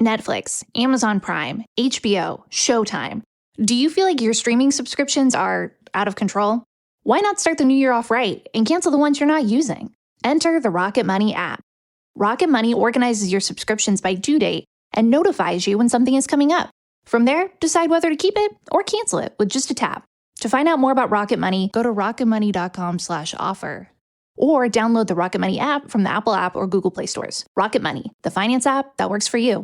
Netflix, Amazon Prime, HBO, Showtime. Do you feel like your streaming subscriptions are out of control? Why not start the new year off right and cancel the ones you're not using? Enter the Rocket Money app. Rocket Money organizes your subscriptions by due date and notifies you when something is coming up. From there, decide whether to keep it or cancel it with just a tap. To find out more about Rocket Money, go to rocketmoney.com/offer or download the Rocket Money app from the Apple app or Google Play stores. Rocket Money, the finance app that works for you.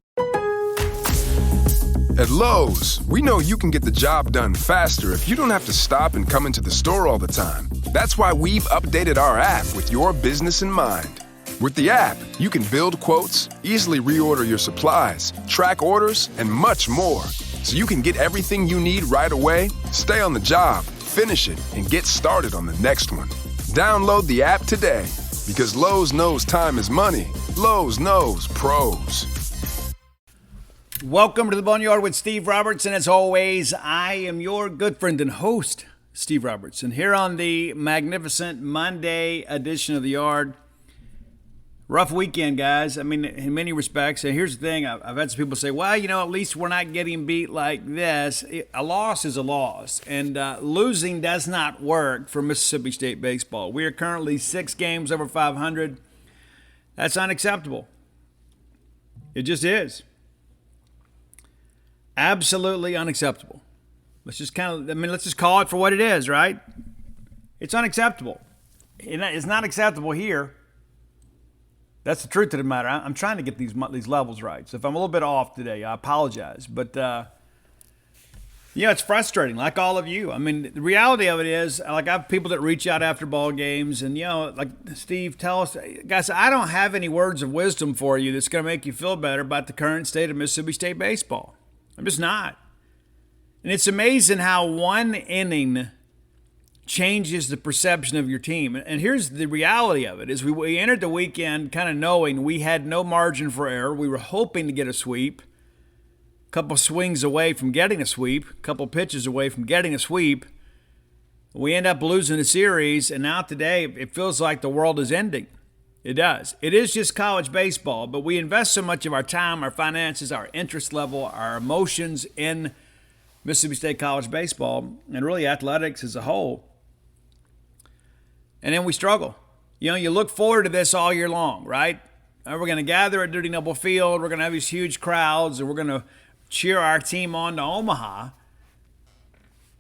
At Lowe's, we know you can get the job done faster if you don't have to stop and come into the store all the time. That's why we've updated our app with your business in mind. With the app, you can build quotes, easily reorder your supplies, track orders, and much more. So you can get everything you need right away, stay on the job, finish it, and get started on the next one. Download the app today, because Lowe's knows time is money. Lowe's knows pros. Welcome to the Boneyard with Steve Roberts, and as always, I am your good friend and host, Steve Roberts. And here on the magnificent Monday edition of the Yard, rough weekend, guys. I mean, in many respects. And here's the thing. I've had some people say, well, at least we're not getting beat like this. A loss is a loss. And losing does not work for Mississippi State baseball. We are currently 6 games over 500. That's unacceptable. It just is. Absolutely unacceptable. Let's just call it for what it is, right? It's unacceptable. It's not acceptable here. That's the truth of the matter. I'm trying to get these levels right. So if I'm a little bit off today, I apologize. But, it's frustrating, like all of you. I mean, the reality of it is, like, I have people that reach out after ball games and, like, Steve, tell us, guys, I don't have any words of wisdom for you that's going to make you feel better about the current state of Mississippi State baseball. I'm just not. And it's amazing how one inning changes the perception of your team. And here's the reality of it, is we entered the weekend kind of knowing we had no margin for error. We were hoping to get a sweep, a couple swings away from getting a sweep, a couple pitches away from getting a sweep. We end up losing the series, and now today it feels like the world is ending. It does. It is just college baseball, but we invest so much of our time, our finances, our interest level, our emotions in Mississippi State college baseball, and really athletics as a whole. And then we struggle. You look forward to this all year long, right? We're going to gather at Duty Noble Field. We're going to have these huge crowds, and we're going to cheer our team on to Omaha.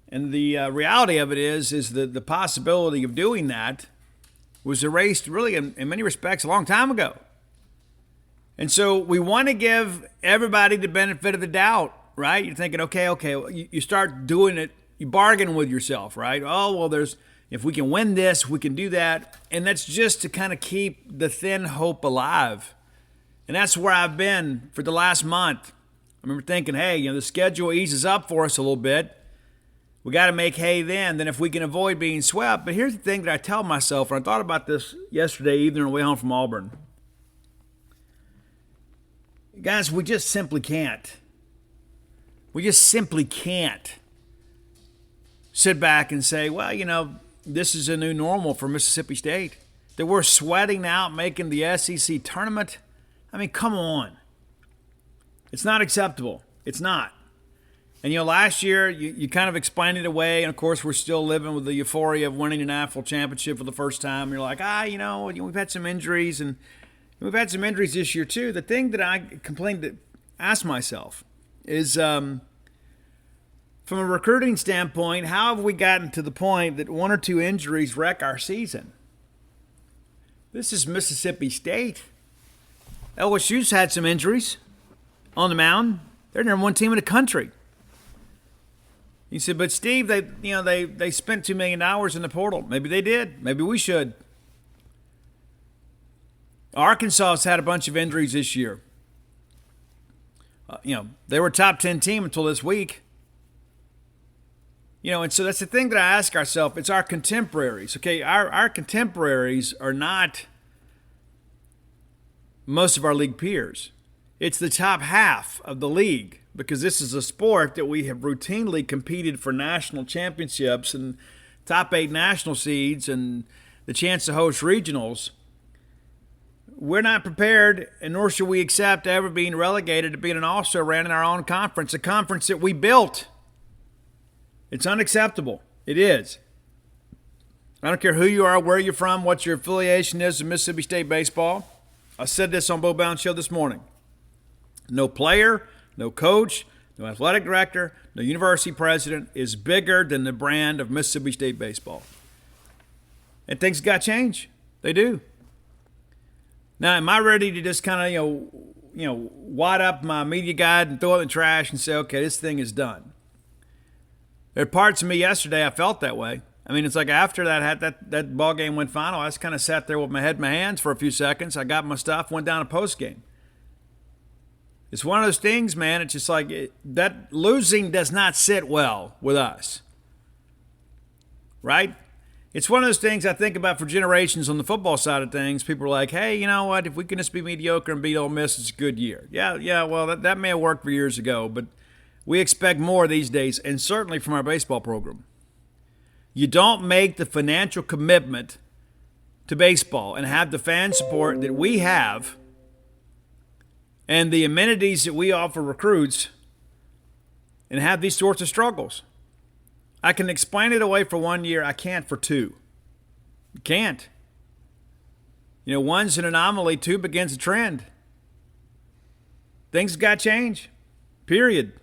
And the reality of it is that the possibility of doing that was erased really in many respects a long time ago. And so we want to give everybody the benefit of the doubt, right? You're thinking, okay, you start doing it, you bargain with yourself, right? Oh, well, if we can win this, we can do that. And that's just to kind of keep the thin hope alive. And that's where I've been for the last month. I remember thinking, hey, the schedule eases up for us a little bit. We got to make hay then if we can avoid being swept. But here's the thing that I tell myself, and I thought about this yesterday evening on the way home from Auburn. Guys, we just simply can't. We just simply can't sit back and say, well, this is a new normal for Mississippi State. That we're sweating out making the SEC tournament. I mean, come on. It's not acceptable. It's not. And, last year you kind of explained it away. And, of course, we're still living with the euphoria of winning an AFL championship for the first time. You're like, we've had some injuries. And we've had some injuries this year, too. The thing that I asked myself is, from a recruiting standpoint, how have we gotten to the point that 1 or 2 injuries wreck our season? This is Mississippi State. LSU's had some injuries on the mound. They're the number 1 team in the country. You said, but Steve, they spent $2 million in the portal. Maybe they did. Maybe we should. Arkansas has had a bunch of injuries this year. They were a top 10 team until this week. And so that's the thing that I ask ourselves. It's our contemporaries. Okay, our contemporaries are not most of our league peers. It's the top half of the league, because this is a sport that we have routinely competed for national championships and top 8 national seeds and the chance to host regionals. we're not prepared, and nor should we accept ever being relegated to being an also-ran in our own conference, a conference that we built. It's unacceptable. It is. I don't care who you are, where you're from, what your affiliation is with Mississippi State baseball. I said this on Bo Bounds Show this morning. No player, no coach, no athletic director, no university president is bigger than the brand of Mississippi State baseball. And things got to change. They do. Now, am I ready to just kind of, wad up my media guide and throw it in the trash and say, okay, this thing is done? There are parts of me yesterday I felt that way. I mean, it's like after that ball game went final, I just kind of sat there with my head in my hands for a few seconds. I got my stuff, went down to post game. It's one of those things, man. It's just like that losing does not sit well with us, right? It's one of those things I think about for generations on the football side of things. People are like, hey, you know what? If we can just be mediocre and beat Ole Miss, it's a good year. Yeah, well, that may have worked for years ago, but we expect more these days, and certainly from our baseball program. You don't make the financial commitment to baseball and have the fan support that we have and the amenities that we offer recruits and have these sorts of struggles. I can explain it away for 1 year. I can't for 2. You can't. One's an anomaly. 2 begins a trend. Things got to change. Period.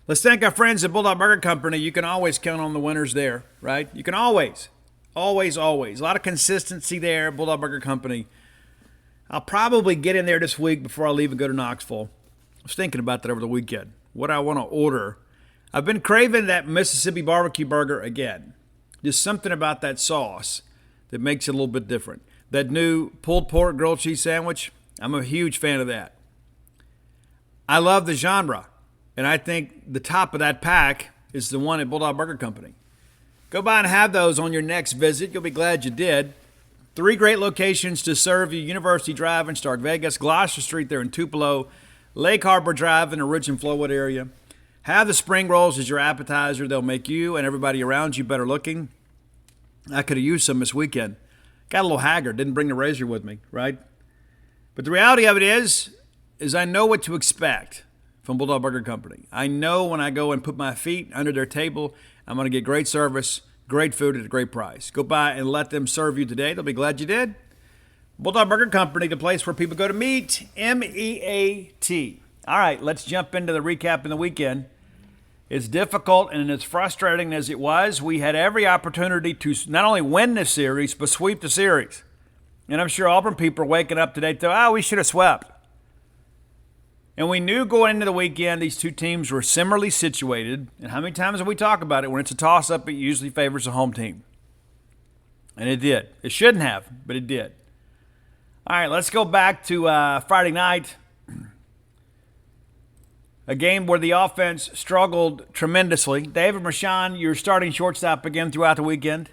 Let's thank our friends at Bulldog Burger Company. You can always count on the winners there, right? You can always. A lot of consistency there at Bulldog Burger Company. I'll probably get in there this week before I leave and go to Knoxville. I was thinking about that over the weekend. What I want to order. I've been craving that Mississippi barbecue burger again. Just something about that sauce that makes it a little bit different. That new pulled pork grilled cheese sandwich, I'm a huge fan of that. I love the genre, and I think the top of that pack is the one at Bulldog Burger Company. Go by and have those on your next visit. You'll be glad you did. 3 great locations to serve you: University Drive in Stark Vegas, Gloucester Street there in Tupelo, Lake Harbor Drive in the Ridge and Flowood area. Have the spring rolls as your appetizer. They'll make you and everybody around you better looking. I could have used some this weekend. Got a little haggard. Didn't bring the razor with me, right? But the reality of it is I know what to expect from Bulldog Burger Company. I know when I go and put my feet under their table, I'm going to get great service, great food at a great price. Go by and let them serve you today. They'll be glad you did. Bulldog Burger Company, the place where people go to meet, M-E-A-T. All right, let's jump into the recap in the weekend. It's difficult and as frustrating as it was. We had every opportunity to not only win this series, but sweep the series. And I'm sure Auburn people are waking up today to, we should have swept. And we knew going into the weekend these two teams were similarly situated. And how many times have we talked about it? When it's a toss-up, it usually favors the home team. And it did. It shouldn't have, but it did. All right, let's go back to Friday night. A game where the offense struggled tremendously. David Mershon, your starting shortstop again throughout the weekend,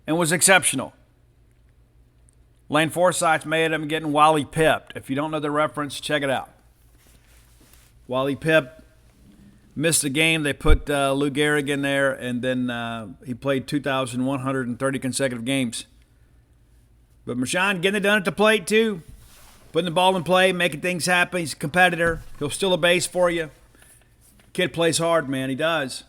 and was exceptional. Lane Forsythe made him getting Wally pipped. If you don't know the reference, check it out. Wally Pipp missed the game. They put Lou Gehrig in there, and then he played 2,130 consecutive games. But Mershon getting it done at the plate, too. Putting the ball in play, making things happen. He's a competitor. He'll steal a base for you. Kid plays hard, man. He does.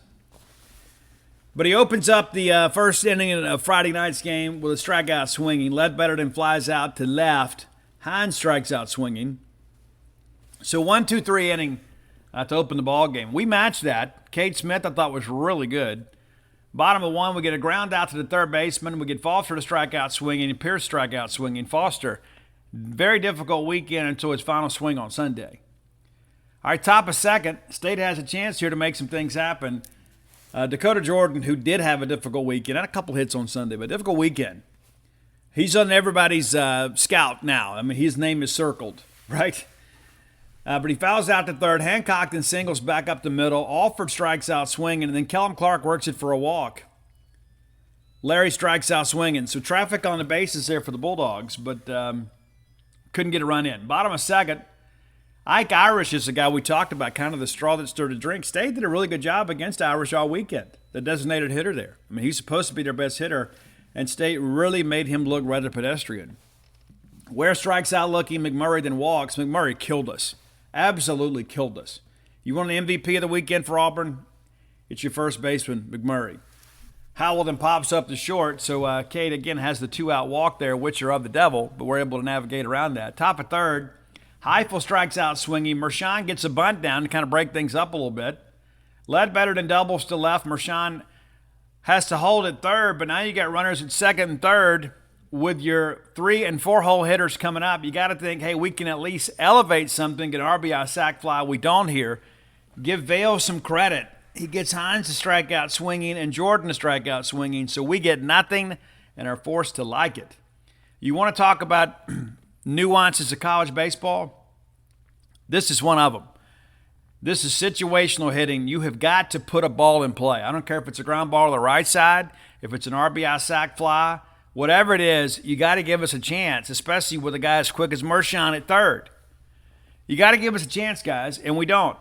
But he opens up the first inning of Friday night's game with a strikeout swinging. Ledbetter flies out to left. Hines strikes out swinging. So 1-2-3 inning to open the ball game. We matched that. Cade Smith I thought was really good. Bottom of 1, we get a ground out to the third baseman. We get Foster to strike out swinging and Pierce strike out swinging. Foster, very difficult weekend until his final swing on Sunday. All right, top of second. State has a chance here to make some things happen. Dakota Jordan, who did have a difficult weekend, had a couple hits on Sunday, but difficult weekend. He's on everybody's scout now. I mean, his name is circled, right? But he fouls out to third. Hancock then singles back up the middle. Alford strikes out swinging, and then Kellum Clark works it for a walk. Larry strikes out swinging. So traffic on the bases there for the Bulldogs, but couldn't get a run in. Bottom of second, Ike Irish is the guy we talked about, kind of the straw that stirred the drink. State did a really good job against Irish all weekend, the designated hitter there. I mean, he's supposed to be their best hitter. and State really made him look rather pedestrian. Ware strikes out looking, McMurray then walks. McMurray killed us. Absolutely killed us. You want an MVP of the weekend for Auburn? It's your first baseman, McMurray. Howell then pops up the short, so Cade again has the 2-out walk there, which are of the devil, but we're able to navigate around that. Top of third, Heifel strikes out swinging. Mershon gets a bunt down to kind of break things up a little bit. Ledbetter then doubles to left. Mershon has to hold at third, but now you got runners at second and third. With your 3- and 4-hole hitters coming up, you got to think, hey, we can at least elevate something, get an RBI sac fly. We don't here. Give Vail some credit. He gets Hines to strike out swinging and Jordan to strike out swinging, so we get nothing and are forced to like it. You want to talk about nuances of college baseball? This is one of them. This is situational hitting. You have got to put a ball in play. I don't care if it's a ground ball to the right side, if it's an RBI sac fly, whatever it is, you got to give us a chance, especially with a guy as quick as Mershon at third. You got to give us a chance, guys, and we don't.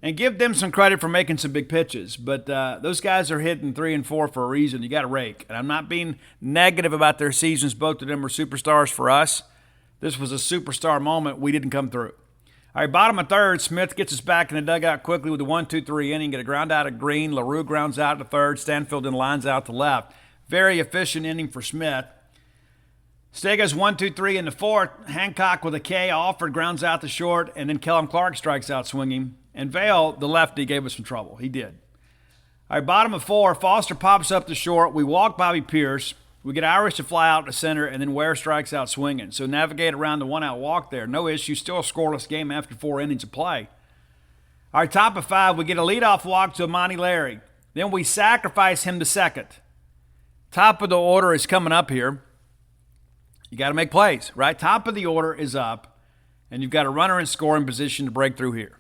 And give them some credit for making some big pitches. But those guys are hitting 3 and 4 for a reason. You got to rake. And I'm not being negative about their seasons. Both of them were superstars for us. This was a superstar moment. We didn't come through. All right, bottom of third, Smith gets us back in the dugout quickly with the 1-2-3 inning. Get a ground out of Green. LaRue grounds out to third. Stanfield then lines out to left. Very efficient inning for Smith. Stega's 1-2-3 in the fourth. Hancock with a K. Alford grounds out to short, and then Kellum Clark strikes out swinging. And Vail, the lefty, gave us some trouble. He did. All right, bottom of four. Foster pops up to short. We walk Bobby Pierce. We get Irish to fly out to center, and then Ware strikes out swinging. So navigate around the 1-out walk there. No issue. Still a scoreless game after 4 innings of play. All right, top of 5. We get a leadoff walk to Amani Larry. Then we sacrifice him to second. Top of the order is coming up here. You got to make plays, right? Top of the order is up, and you've got a runner in scoring position to break through here.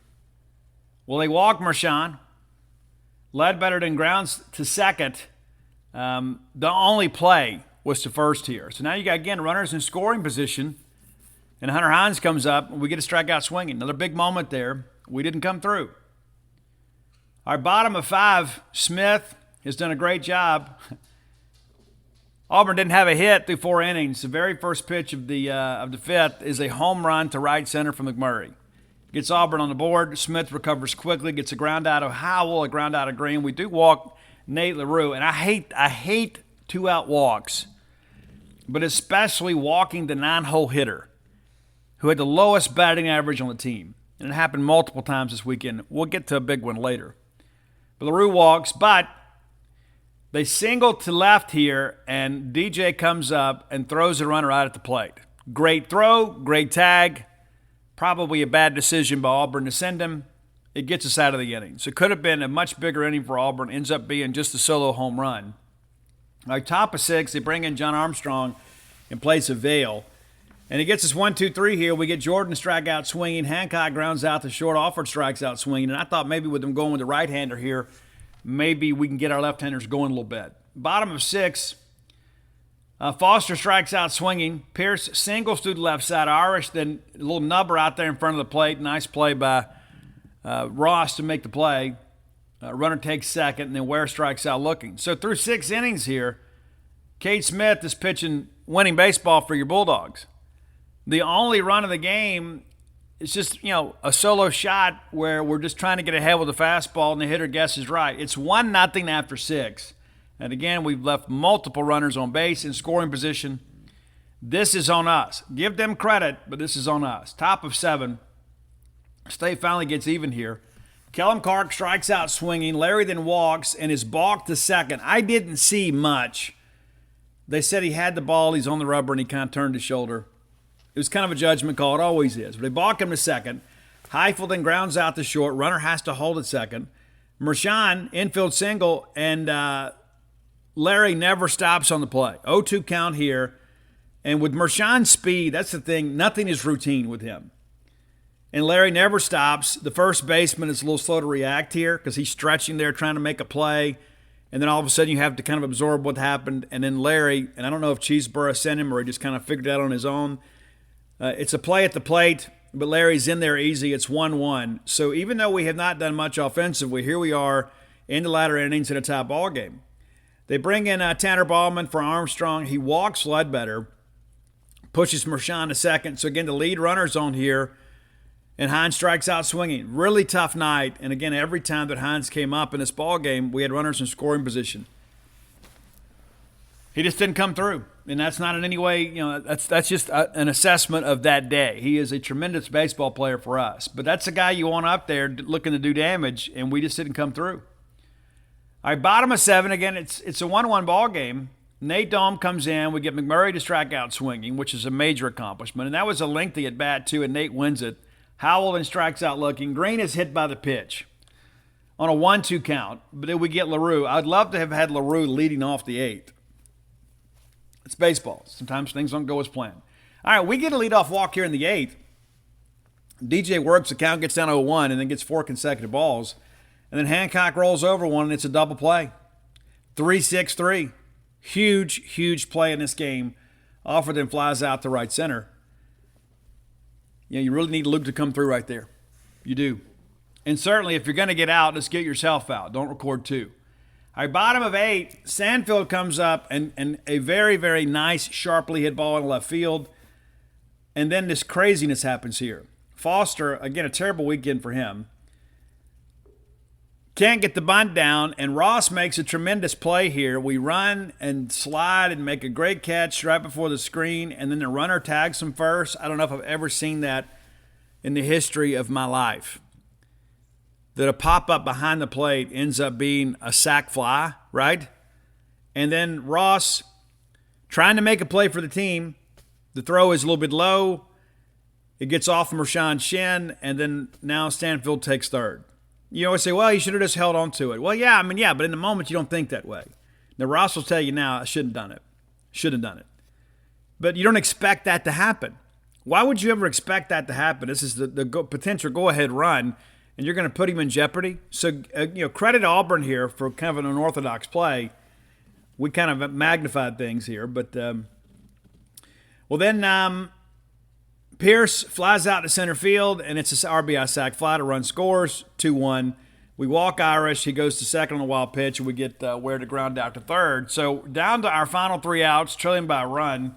Well, they walk Mershon. Ledbetter then grounds to second. The only play was to first here. So now you got, again, runners in scoring position, and Hunter Hines comes up, and we get a strikeout swinging. Another big moment there. We didn't come through. Our bottom of 5, Smith has done a great job. Auburn didn't have a hit through 4 innings. The very first pitch of the 5th is a home run to right center from McMurray. Gets Auburn on the board. Smith recovers quickly, gets a ground out of Howell, a ground out of Green. We do walk Nate LaRue, and I hate 2-out walks, but especially walking the 9-hole hitter who had the lowest batting average on the team. And it happened multiple times this weekend. We'll get to a big one later. But LaRue walks, but they single to left here, and DJ comes up and throws a runner out at the plate. Great throw, great tag. Probably a bad decision by Auburn to send him. It gets us out of the inning. So it could have been a much bigger inning for Auburn. Ends up being just a solo home run. All right, top of 6, they bring in John Armstrong in place of Vail. And he gets us 1-2-3 here. We get Jordan strike out swinging. Hancock grounds out to short. Alford strikes out swinging. And I thought maybe with them going with the right-hander here, maybe we can get our left-handers going a little bit. Bottom of 6, Foster strikes out swinging. Pierce singles through the left side. Irish then a little nubber out there in front of the plate. Nice play by Ross to make the play. Runner takes second, and then Ware strikes out looking. So through 6 innings here, Cade Smith is pitching winning baseball for your Bulldogs. The only run of the game is just, a solo shot where we're just trying to get ahead with a fastball and the hitter guesses right. It's 1-0 after 6. And again, we've left multiple runners on base in scoring position. This is on us. Give them credit, but this is on us. Top of 7. State finally gets even here. Kellum Clark strikes out swinging. Larry then walks and is balked to second. I didn't see much. They said he had the ball. He's on the rubber, and he kind of turned his shoulder. It was kind of a judgment call. It always is. But they balk him to second. Heifel then grounds out to short. Runner has to hold at second. Mershon, infield single, and Larry never stops on the play. 0-2 count here. And with Mershon's speed, that's the thing. Nothing is routine with him. And Larry never stops. The first baseman is a little slow to react here because he's stretching there trying to make a play. And then all of a sudden you have to kind of absorb what happened. And then Larry, and I don't know if Cheeseborough sent him or he just kind of figured it out on his own. It's a play at the plate, but Larry's in there easy. It's 1-1. So even though we have not done much offensively, here we are in the latter innings in a tie ball game. They bring in Tanner Ballman for Armstrong. He walks Ledbetter, pushes Mershon to second. So, again, the lead runner's on here, and Hines strikes out swinging. Really tough night. And, again, every time that Hines came up in this ball game, we had runners in scoring position. He just didn't come through. And that's not in any way, that's just an assessment of that day. He is a tremendous baseball player for us. But that's a guy you want up there looking to do damage, and we just didn't come through. All right, bottom of 7. Again, it's a 1-1 ball game. Nate Dome comes in. We get McMurray to strike out swinging, which is a major accomplishment. And that was a lengthy at bat, too, and Nate wins it. Howell then strikes out looking. Green is hit by the pitch on a 1-2 count. But then we get LaRue. I'd love to have had LaRue leading off the 8th. It's baseball. Sometimes things don't go as planned. All right, we get a leadoff walk here in the 8th. DJ works, the count gets down to 0-1, and then gets 4 consecutive balls. And then Hancock rolls over one, and it's a double play. 3-6-3. Huge, huge play in this game. Offer then flies out to right center. You really need Luke to come through right there. You do. And certainly, if you're going to get out, just get yourself out. Don't record 2. All right, bottom of 8, Sandfield comes up and a very, very nice, sharply hit ball in left field. And then this craziness happens here. Foster, again, a terrible weekend for him. Can't get the bunt down, and Ross makes a tremendous play here. We run and slide and make a great catch right before the screen, and then the runner tags him first. I don't know if I've ever seen that in the history of my life. That a pop-up behind the plate ends up being a sac fly, right? And then Ross, trying to make a play for the team, the throw is a little bit low. It gets off Mershon's shin, and then now Stanfield takes third. You always say, well, he should have just held on to it. Well, yeah, but in the moment you don't think that way. Now, Ross will tell you now, I shouldn't have done it. Should have done it. But you don't expect that to happen. Why would you ever expect that to happen? This is the potential go-ahead run, and you're going to put him in jeopardy. So, credit Auburn here for kind of an unorthodox play. We kind of magnified things here. But, then Pierce flies out to center field, and it's an RBI sac fly to run scores, 2-1. We walk Irish. He goes to second on a wild pitch, and we get Ware to ground out to third. So down to our final 3 outs, trailing by a run.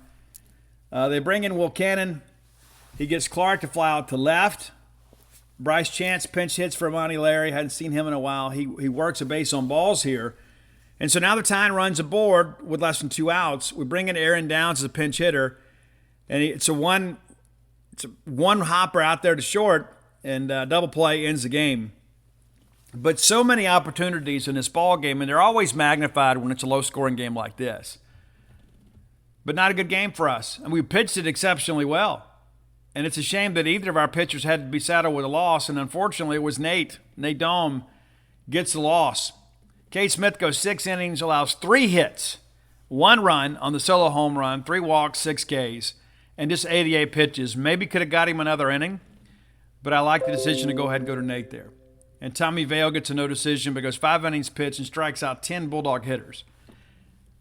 They bring in Will Cannon. He gets Clark to fly out to left. Bryce Chance pinch hits for Monty Larry. Hadn't seen him in a while. He works a base on balls here. And so now the Tyne runs aboard with less than 2 outs. We bring in Aaron Downs as a pinch hitter. And it's a one hopper out there to short, and double play ends the game. But so many opportunities in this ball game, and they're always magnified when it's a low-scoring game like this. But not a good game for us. And we pitched it exceptionally well. And it's a shame that either of our pitchers had to be saddled with a loss, and unfortunately it was Nate. Nate Dome gets the loss. Cade Smith goes 6 innings, allows 3 hits, 1 run on the solo home run, 3 walks, 6 Ks. And just 88 pitches. Maybe could have got him another inning, but I like the decision to go ahead and go to Nate there. And Tommy Vale gets a no decision because 5 innings pitched and strikes out 10 Bulldog hitters.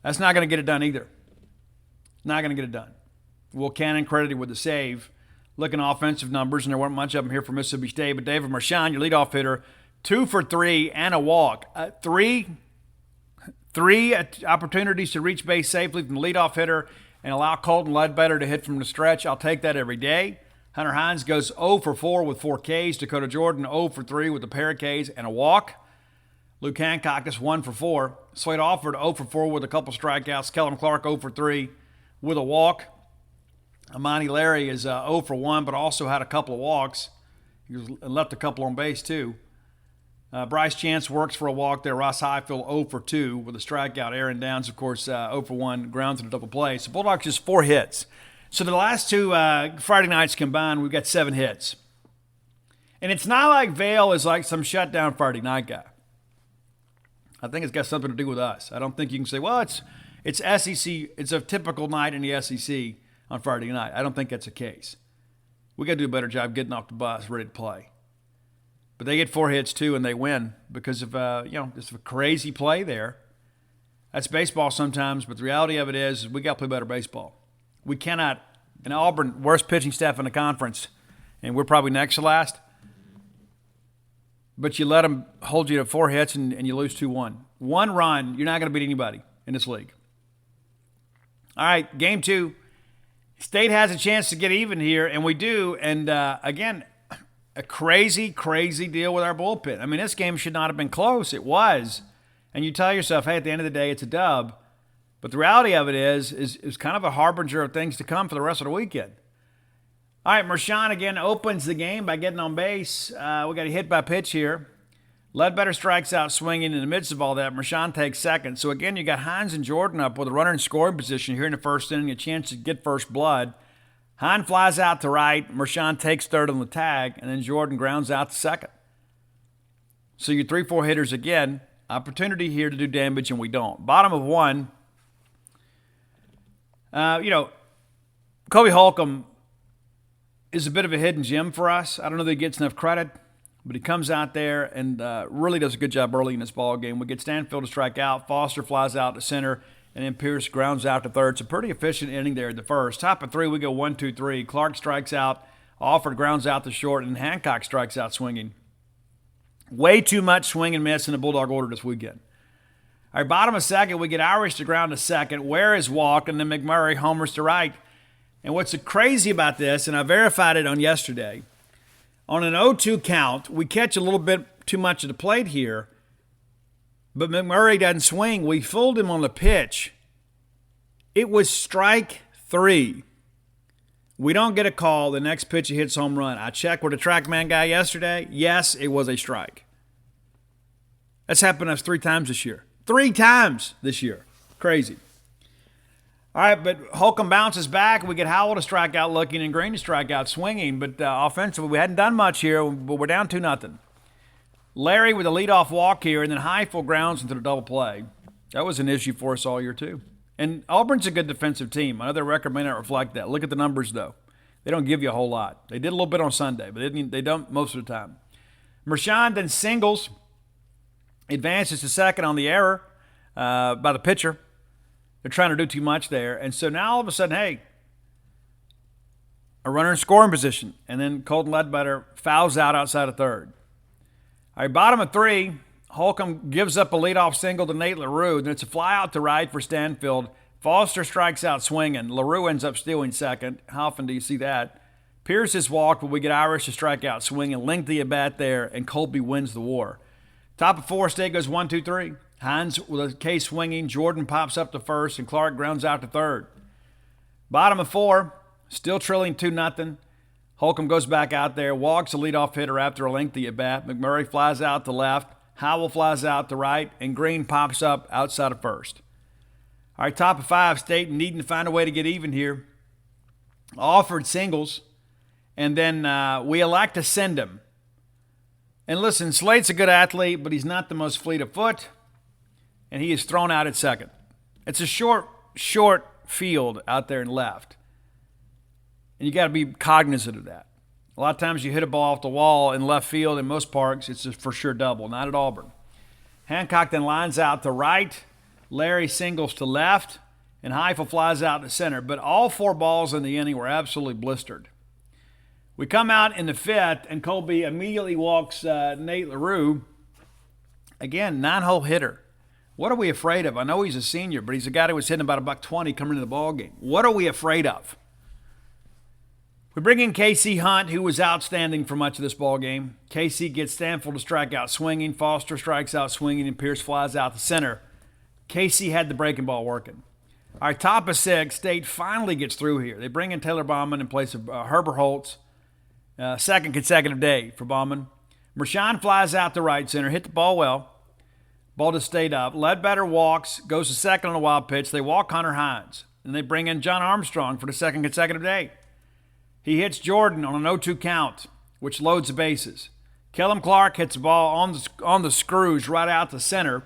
That's not going to get it done either. Not going to get it done. Will Cannon credited with the save. Looking offensive numbers, and there weren't much of them here for Mississippi State, but David Mershon, your leadoff hitter, 2 for 3 and a walk. Three opportunities to reach base safely from the leadoff hitter and allow Colton Ledbetter to hit from the stretch. I'll take that every day. Hunter Hines goes 0 for 4 with 4 Ks. Dakota Jordan 0 for 3 with a pair of Ks and a walk. Luke Hancock is 1 for 4. Slade Alford 0 for 4 with a couple strikeouts. Kellum Clark 0 for 3 with a walk. Amani Larry is 0 for 1, but also had a couple of walks. He left a couple on base, too. Bryce Chance works for a walk there. Ross Highfield 0 for 2 with a strikeout. Aaron Downs, of course, 0 for 1, grounds and a double play. So Bulldogs just 4 hits. So the last 2 Friday nights combined, we've got 7 hits. And it's not like Vale is like some shutdown Friday night guy. I think it's got something to do with us. I don't think you can say, well, it's SEC. It's a typical night in the SEC on Friday night. I don't think that's the case. We got to do a better job getting off the bus, ready to play. But they get 4 hits, too, and they win because of, just a crazy play there. That's baseball sometimes, but the reality of it is we got to play better baseball. We cannot, in Auburn, worst pitching staff in the conference, and we're probably next to last. But you let them hold you to 4 hits and you lose 2-1. 1 run, you're not going to beat anybody. in this league. All right, game 2. State has a chance to get even here, and we do. And, again, a crazy, crazy deal with our bullpen. I mean, this game should not have been close. It was. And you tell yourself, hey, at the end of the day, it's a dub. But the reality of it is kind of a harbinger of things to come for the rest of the weekend. All right, Mershon again opens the game by getting on base. We got a hit by pitch here. Ledbetter strikes out swinging in the midst of all that. Mershon takes second. So again, you got Hines and Jordan up with a runner in scoring position here in the first inning, a chance to get first blood. Hines flies out to right. Mershon takes third on the tag, and then Jordan grounds out to second. So your 3-4 hitters again. Opportunity here to do damage, and we don't. Bottom of 1. Kobe Holcomb is a bit of a hidden gem for us. I don't know that he gets enough credit, but he comes out there and really does a good job early in this ball game. We get Stanfield to strike out. Foster flies out to center, and then Pierce grounds out to third. It's a pretty efficient inning there at the first. Top of 3, we go 1, 2, 3. Clark strikes out. Alford grounds out to short, and Hancock strikes out swinging. Way too much swing and miss in the Bulldog order this weekend. All right, bottom of 2nd, we get Irish to ground to second. Ware is walked, and then McMurray homers to right. And what's crazy about this, and I verified it on yesterday, on an 0-2 count, we catch a little bit too much of the plate here, but McMurray doesn't swing. We fooled him on the pitch. It was strike 3. We don't get a call. The next pitch he hits home run. I checked with the TrackMan guy yesterday. Yes, it was a strike. That's happened to us 3 times this year. 3 times this year. Crazy. All right, but Holcomb bounces back. We get Howell to strike out looking and Green to strike out swinging. But offensively, we hadn't done much here, but we're down 2-0. Larry with a leadoff walk here, and then Heifel grounds into the double play. That was an issue for us all year, too. And Auburn's a good defensive team. I know their record may not reflect that. Look at the numbers, though. They don't give you a whole lot. They did a little bit on Sunday, but they don't most of the time. Mershon then singles, advances to second on the error by the pitcher. They're trying to do too much there. And so now all of a sudden, hey, a runner in scoring position. And then Colton Ledbetter fouls out outside of third. All right, bottom of 3, Holcomb gives up a leadoff single to Nate LaRue. Then it's a fly out to right for Stanfield. Foster strikes out swinging. LaRue ends up stealing second. How often do you see that? Pierce is walked, but we get Irish to strike out swinging. Lengthy at bat there, and Colby wins the war. Top of 4, State goes 1, 2, 3. Hines with a K swinging. Jordan pops up to first, and Clark grounds out to third. Bottom of 4, still trailing 2-0. Holcomb goes back out there, walks a leadoff hitter after a lengthy at bat. McMurray flies out to left. Howell flies out to right, and Green pops up outside of first. All right, top of 5, State needing to find a way to get even here. Alford singles, and then we elect to send him. And listen, Slate's a good athlete, but he's not the most fleet of foot, and he is thrown out at second. It's a short field out there in left, and you got to be cognizant of that. A lot of times you hit a ball off the wall in left field in most parks, it's a for sure double, not at Auburn. Hancock then lines out to right. Larry singles to left, and Heifel flies out to center. But all 4 balls in the inning were absolutely blistered. We come out in the 5th, and Colby immediately walks Nate LaRue. Again, 9-hole hitter. What are we afraid of? I know he's a senior, but he's a guy who was hitting about $120 coming into the ball game. What are we afraid of? We bring in Casey Hunt, who was outstanding for much of this ball game. Casey gets Stanfield to strike out swinging. Foster strikes out swinging, and Pierce flies out to center. Casey had the breaking ball working. All right, top of 6, State finally gets through here. They bring in Taylor Bauman in place of Herbert Holtz. Second consecutive day for Bauman. Mershon flies out to right center, hit the ball well. Ball just stayed up. Ledbetter walks, goes to second on a wild pitch. They walk Hunter Hines. And they bring in John Armstrong for the second consecutive day. He hits Jordan on an 0-2 count, which loads the bases. Kellum Clark hits the ball on the screws right out to center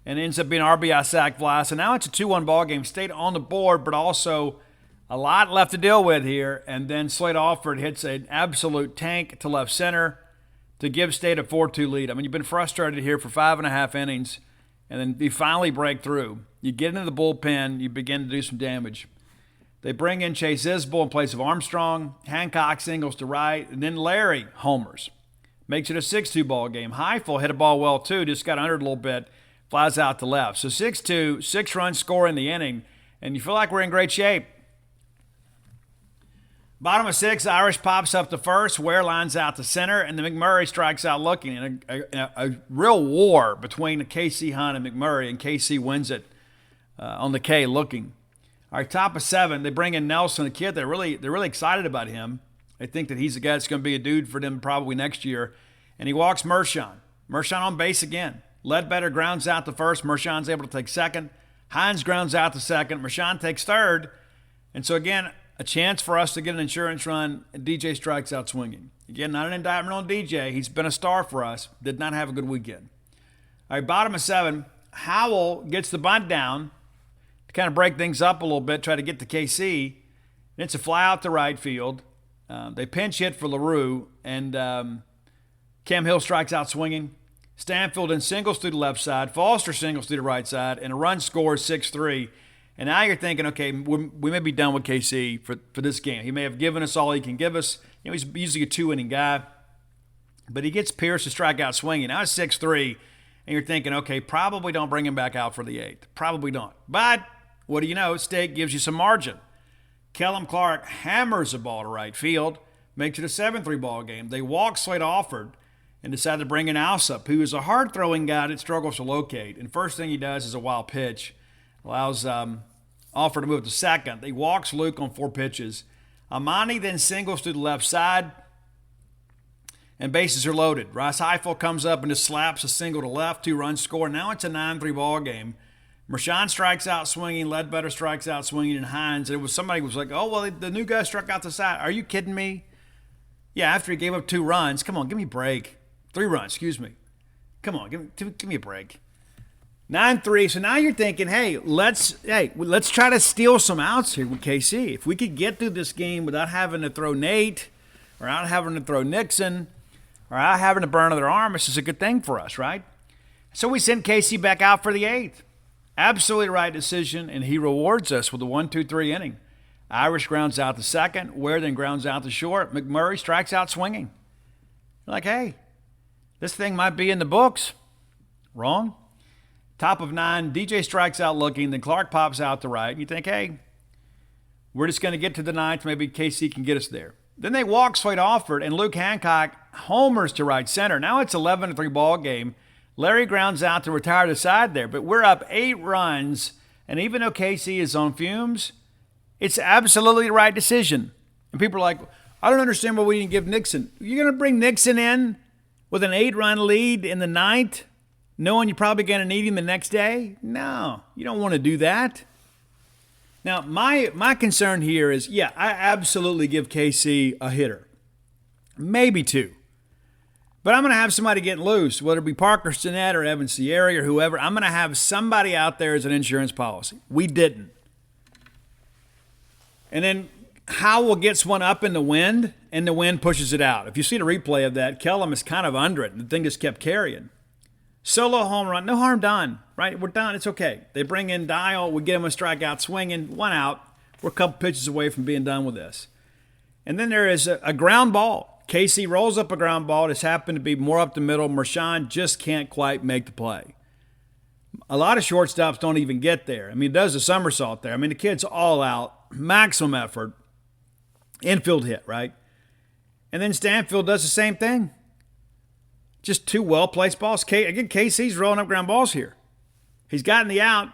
and ends up being an RBI sac fly. So now it's a 2-1 ball game. State on the board, but also a lot left to deal with here. And then Slade Alford hits an absolute tank to left center to give State a 4-2 lead. I mean, you've been frustrated here for 5.5 innings, and then you finally break through. You get into the bullpen, you begin to do some damage. They bring in Chase Isbell in place of Armstrong. Hancock singles to right, and then Larry homers. Makes it a 6-2 ball game. Heifel hit a ball well, too, just got under it a little bit. flies out to left. So 6-2, 6-run score in the inning, and you feel like we're in great shape. Bottom of 6, Irish pops up to first, Ware lines out to center, and then McMurray strikes out looking. And a real war between KC Hunt and McMurray, and KC wins it on the K looking. All right, top of 7, they bring in Nelson, a kid. They're really excited about him. They think that he's the guy that's going to be a dude for them probably next year. And he walks Mershon. Mershon on base again. Ledbetter grounds out to first. Mershon's able to take second. Hines grounds out to second. Mershon takes third. And so, again, a chance for us to get an insurance run, and DJ strikes out swinging. Again, not an indictment on DJ. He's been a star for us. Did not have a good weekend. All right, bottom of 7, Howell gets the bunt down to kind of break things up a little bit, try to get to KC. And it's a fly out to right field. They pinch hit for LaRue, and Cam Hill strikes out swinging. Stanfield in singles to the left side. Foster singles to the right side, and a run scores 6-3. And now you're thinking, okay, we may be done with KC for this game. He may have given us all he can give us. He's usually a 2-inning guy. But he gets Pierce to strike out swinging. Now it's 6-3, and you're thinking, okay, probably don't bring him back out for the 8th. Probably don't. But what do you know? State gives you some margin. Kellum Clark hammers a ball to right field, makes it a 7-3 ball game. They walk Slade Alford and decide to bring in Alsop, who is a hard-throwing guy that struggles to locate. And first thing he does is a wild pitch. Allows Alford to move to second. He walks Luke on 4 pitches. Amani then singles to the left side, and bases are loaded. Ross Heifel comes up and just slaps a single to left, 2-run score. Now it's a 9-3 ball game. Mershon strikes out swinging, Ledbetter strikes out swinging, and Hines. And somebody was like, oh, well, the new guy struck out the side. Are you kidding me? Yeah, after he gave up 2 runs. Come on, give me a break. 3 runs, excuse me. Come on, give me a break. 9-3. So now you're thinking, hey, let's try to steal some outs here with KC. If we could get through this game without having to throw Nate, or not having to throw Nixon, or not having to burn another arm, this is a good thing for us, right? So we send KC back out for the 8th. Absolutely right decision, and he rewards us with a 1-2-3 inning. Irish grounds out to second. Ware then grounds out to short. McMurray strikes out swinging. You're like, hey, this thing might be in the books. Wrong. Top of 9, DJ strikes out looking, then Clark pops out to right. And you think, hey, we're just going to get to the 9th. Maybe KC can get us there. Then they walk Slade Alford, and Luke Hancock homers to right center. Now it's 11-3 ball game. Larry grounds out to retire the side there, but we're up 8 runs, and even though KC is on fumes, it's absolutely the right decision. And people are like, I don't understand why we didn't give Nixon. You're going to bring Nixon in with an 8-run lead in the 9th? Knowing you're probably going to need him the next day? No, you don't want to do that. Now, my concern here is, yeah, I absolutely give KC a hitter. Maybe 2. But I'm going to have somebody getting loose, whether it be Parker Stinnett or Evan Sierra or whoever. I'm going to have somebody out there as an insurance policy. We didn't. And then Howell gets one up in the wind, and the wind pushes it out. If you see the replay of that, Kellum is kind of under it, and the thing just kept carrying. Solo home run, no harm done, right? We're done. It's okay. They bring in Dial. We get him a strikeout swinging, 1 out. We're a couple pitches away from being done with this. And then there is a ground ball. KC rolls up a ground ball. This happened to be more up the middle. Mershon just can't quite make the play. A lot of shortstops don't even get there. I mean, it does a somersault there. I mean, the kid's all out, maximum effort, infield hit, right? And then Stanfield does the same thing. Just 2 well-placed balls. Again, KC's rolling up ground balls here. He's gotten the out.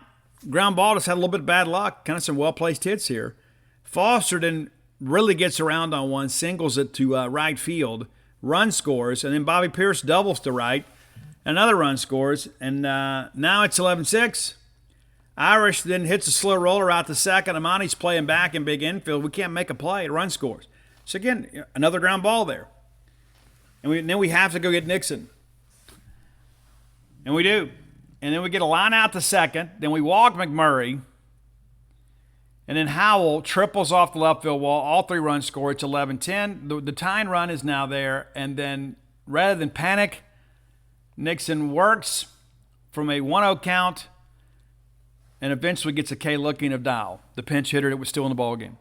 Ground ball just had a little bit of bad luck. Kind of some well-placed hits here. Foster then really gets around on one, singles it to right field, run scores, and then Bobby Pierce doubles to right. Another run scores, and now it's 11-6. Irish then hits a slow roller out to second. Amani's playing back in big infield. We can't make a play. Run scores. So, again, another ground ball there. And then we have to go get Nixon. And we do. And then we get a line out to second. Then we walk McMurray. And then Howell triples off the left field wall. All 3 runs score. It's 11-10. The tying run is now there. And then rather than panic, Nixon works from a 1-0 count and eventually gets a K looking of Dial, the pinch hitter that was still in the ballgame.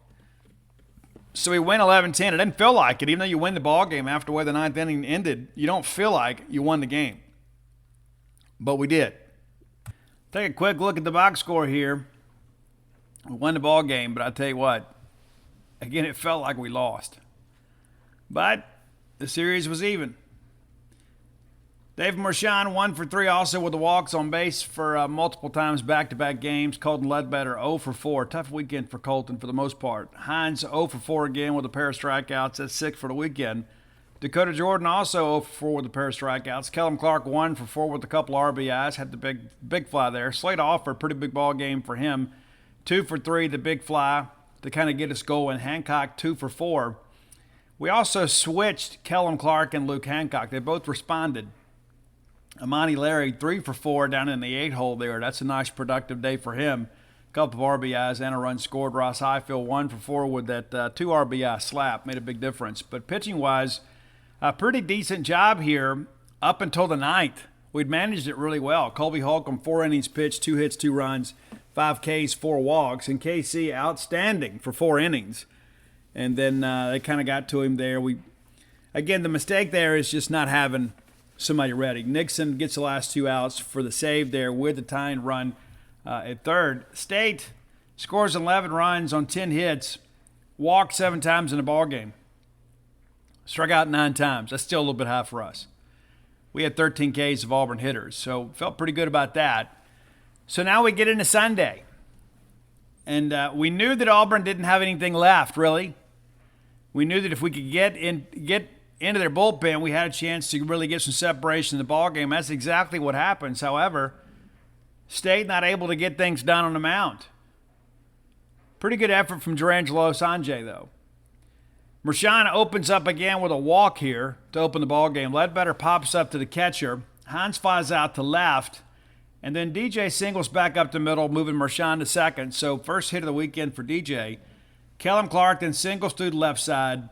So we win 11-10. It didn't feel like it. Even though you win the ball game after the way the 9th inning ended, you don't feel like you won the game. But we did. Take a quick look at the box score here. We won the ball game, but I tell you what, again, it felt like we lost. But the series was even. Dave Marchand 1 for 3 also with the walks on base for multiple times back-to-back games. Colton Ledbetter 0 for 4. Tough weekend for Colton for the most part. Hines 0 for 4 again with a pair of strikeouts. That's 6 for the weekend. Dakota Jordan also 0 for 4 with a pair of strikeouts. Kellum Clark 1 for 4 with a couple RBIs. Had the big fly there. Slade Offer, pretty big ball game for him. 2 for 3, the big fly to kind of get us going. Hancock 2 for 4. We also switched Kellum Clark and Luke Hancock. They both responded. Amani Larry 3 for 4 down in the 8-hole there. That's a nice productive day for him. A couple of RBIs and a run scored. Ross Highfield 1 for 4 with that 2 RBI slap. Made a big difference. But pitching-wise, a pretty decent job here up until the 9th. We'd managed it really well. Colby Holcomb, 4 innings pitched, 2 hits, 2 runs, 5 Ks, 4 walks. And KC outstanding for 4 innings. And then they kind of got to him there. Again, the mistake there is just not having somebody ready. Nixon gets the last 2 outs for the save there with the tying run at third. State scores 11 runs on 10 hits, walked 7 times in the ball game. Struck out 9 times. That's still a little bit high for us. We had 13 Ks of Auburn hitters, so felt pretty good about that. So now we get into Sunday. And we knew that Auburn didn't have anything left, really. We knew that if we could get into their bullpen, we had a chance to really get some separation in the ballgame. That's exactly what happens. However, State not able to get things done on the mound. Pretty good effort from Durangelo Sanjay, though. Marchand opens up again with a walk here to open the ballgame. Ledbetter pops up to the catcher. Hines flies out to left. And then DJ singles back up the middle, moving Marchand to second. So first hit of the weekend for DJ. Kellum Clark then singles through the left side.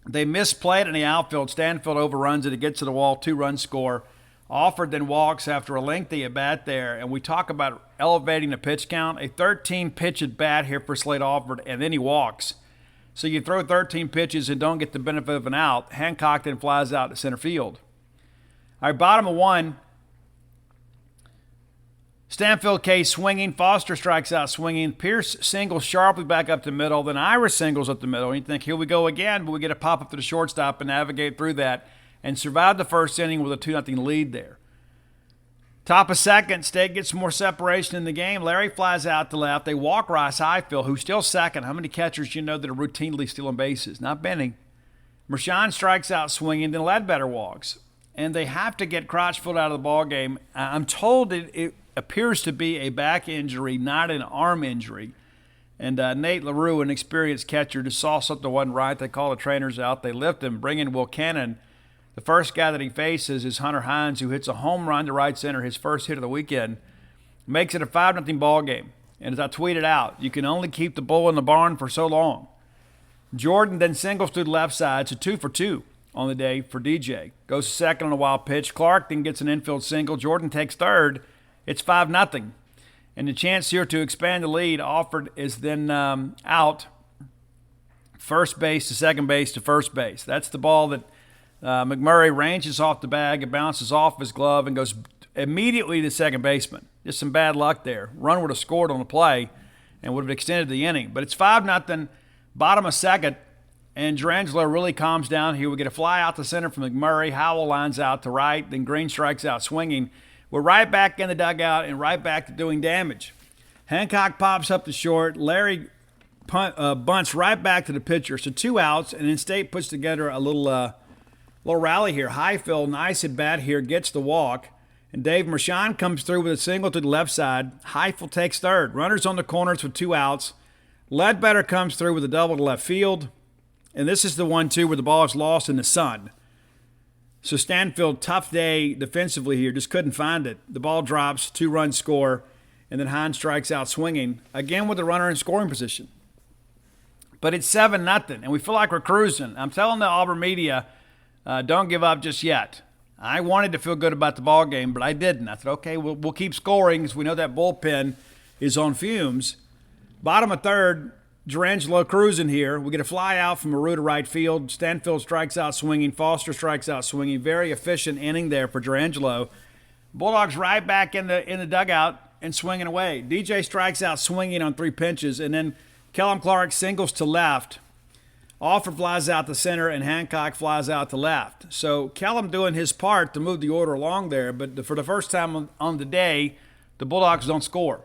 They misplayed in the outfield. Stanfield overruns it. It gets to the wall, 2-run score. Offered then walks after a lengthy at-bat there. And we talk about elevating the pitch count. A 13-pitch at-bat here for Slade Offered, and then he walks. So you throw 13 pitches and don't get the benefit of an out. Hancock then flies out to center field. All right, bottom of 1. Stanfield K swinging. Foster strikes out swinging. Pierce singles sharply back up the middle. Then Ira singles up the middle. And you think, here we go again, but we get a pop up to the shortstop and navigate through that and survive the first inning with a 2-0 lead there. Top of second, State gets more separation in the game. Larry flies out to left. They walk Ross Highfield, who's still second. How many catchers do you know that are routinely stealing bases? Not Benny. Marchand strikes out swinging. Then Ledbetter walks. And they have to get Crotchfield out of the ballgame. I'm told it appears to be a back injury, not an arm injury. And Nate LaRue, an experienced catcher, just saw something wasn't right. They call the trainers out. They lift him, bring in Will Cannon. The first guy that he faces is Hunter Hines, who hits a home run to right center, his first hit of the weekend. Makes it a 5-0 ball game. And as I tweeted out, you can only keep the bull in the barn for so long. Jordan then singles through the left side, so 2 for 2 on the day for DJ. Goes to second on a wild pitch. Clark then gets an infield single. Jordan takes third. It's 5-0. And the chance here to expand the lead offered is then out first base to second base to first base. That's the ball that McMurray ranges off the bag. It bounces off his glove and goes immediately to second baseman. Just some bad luck there. Run would have scored on the play and would have extended the inning. But it's 5-0, bottom of second, and Durangelo really calms down here. We get a fly out to center from McMurray. Howell lines out to right. Then Green strikes out swinging. We're right back in the dugout and right back to doing damage. Hancock pops up to short. Larry bunts right back to the pitcher. So 2 outs, and then State puts together a little rally here. Highfield, nice at bat here, gets the walk. And Dave Marchand comes through with a single to the left side. Highfield takes third. Runners on the corners with 2 outs. Ledbetter comes through with a double to left field. And this is the 1-2 where the ball is lost in the sun. So Stanfield, tough day defensively here, just couldn't find it. The ball drops, 2-run score, and then Hines strikes out swinging, again with the runner in scoring position. But it's 7-0, and we feel like we're cruising. I'm telling the Auburn media, don't give up just yet. I wanted to feel good about the ball game, but I didn't. I said, okay, we'll keep scoring because we know that bullpen is on fumes. Bottom of third, Durangelo cruising here. We get a fly out from Maru to right field. Stanfield strikes out swinging. Foster strikes out swinging. Very efficient inning there for Durangelo. Bulldogs right back in the dugout and swinging away. DJ strikes out swinging on 3 pitches, and then Kellum Clark singles to left. Alford flies out to center, and Hancock flies out to left. So Kellum doing his part to move the order along there, but for the first time on the day, the Bulldogs don't score.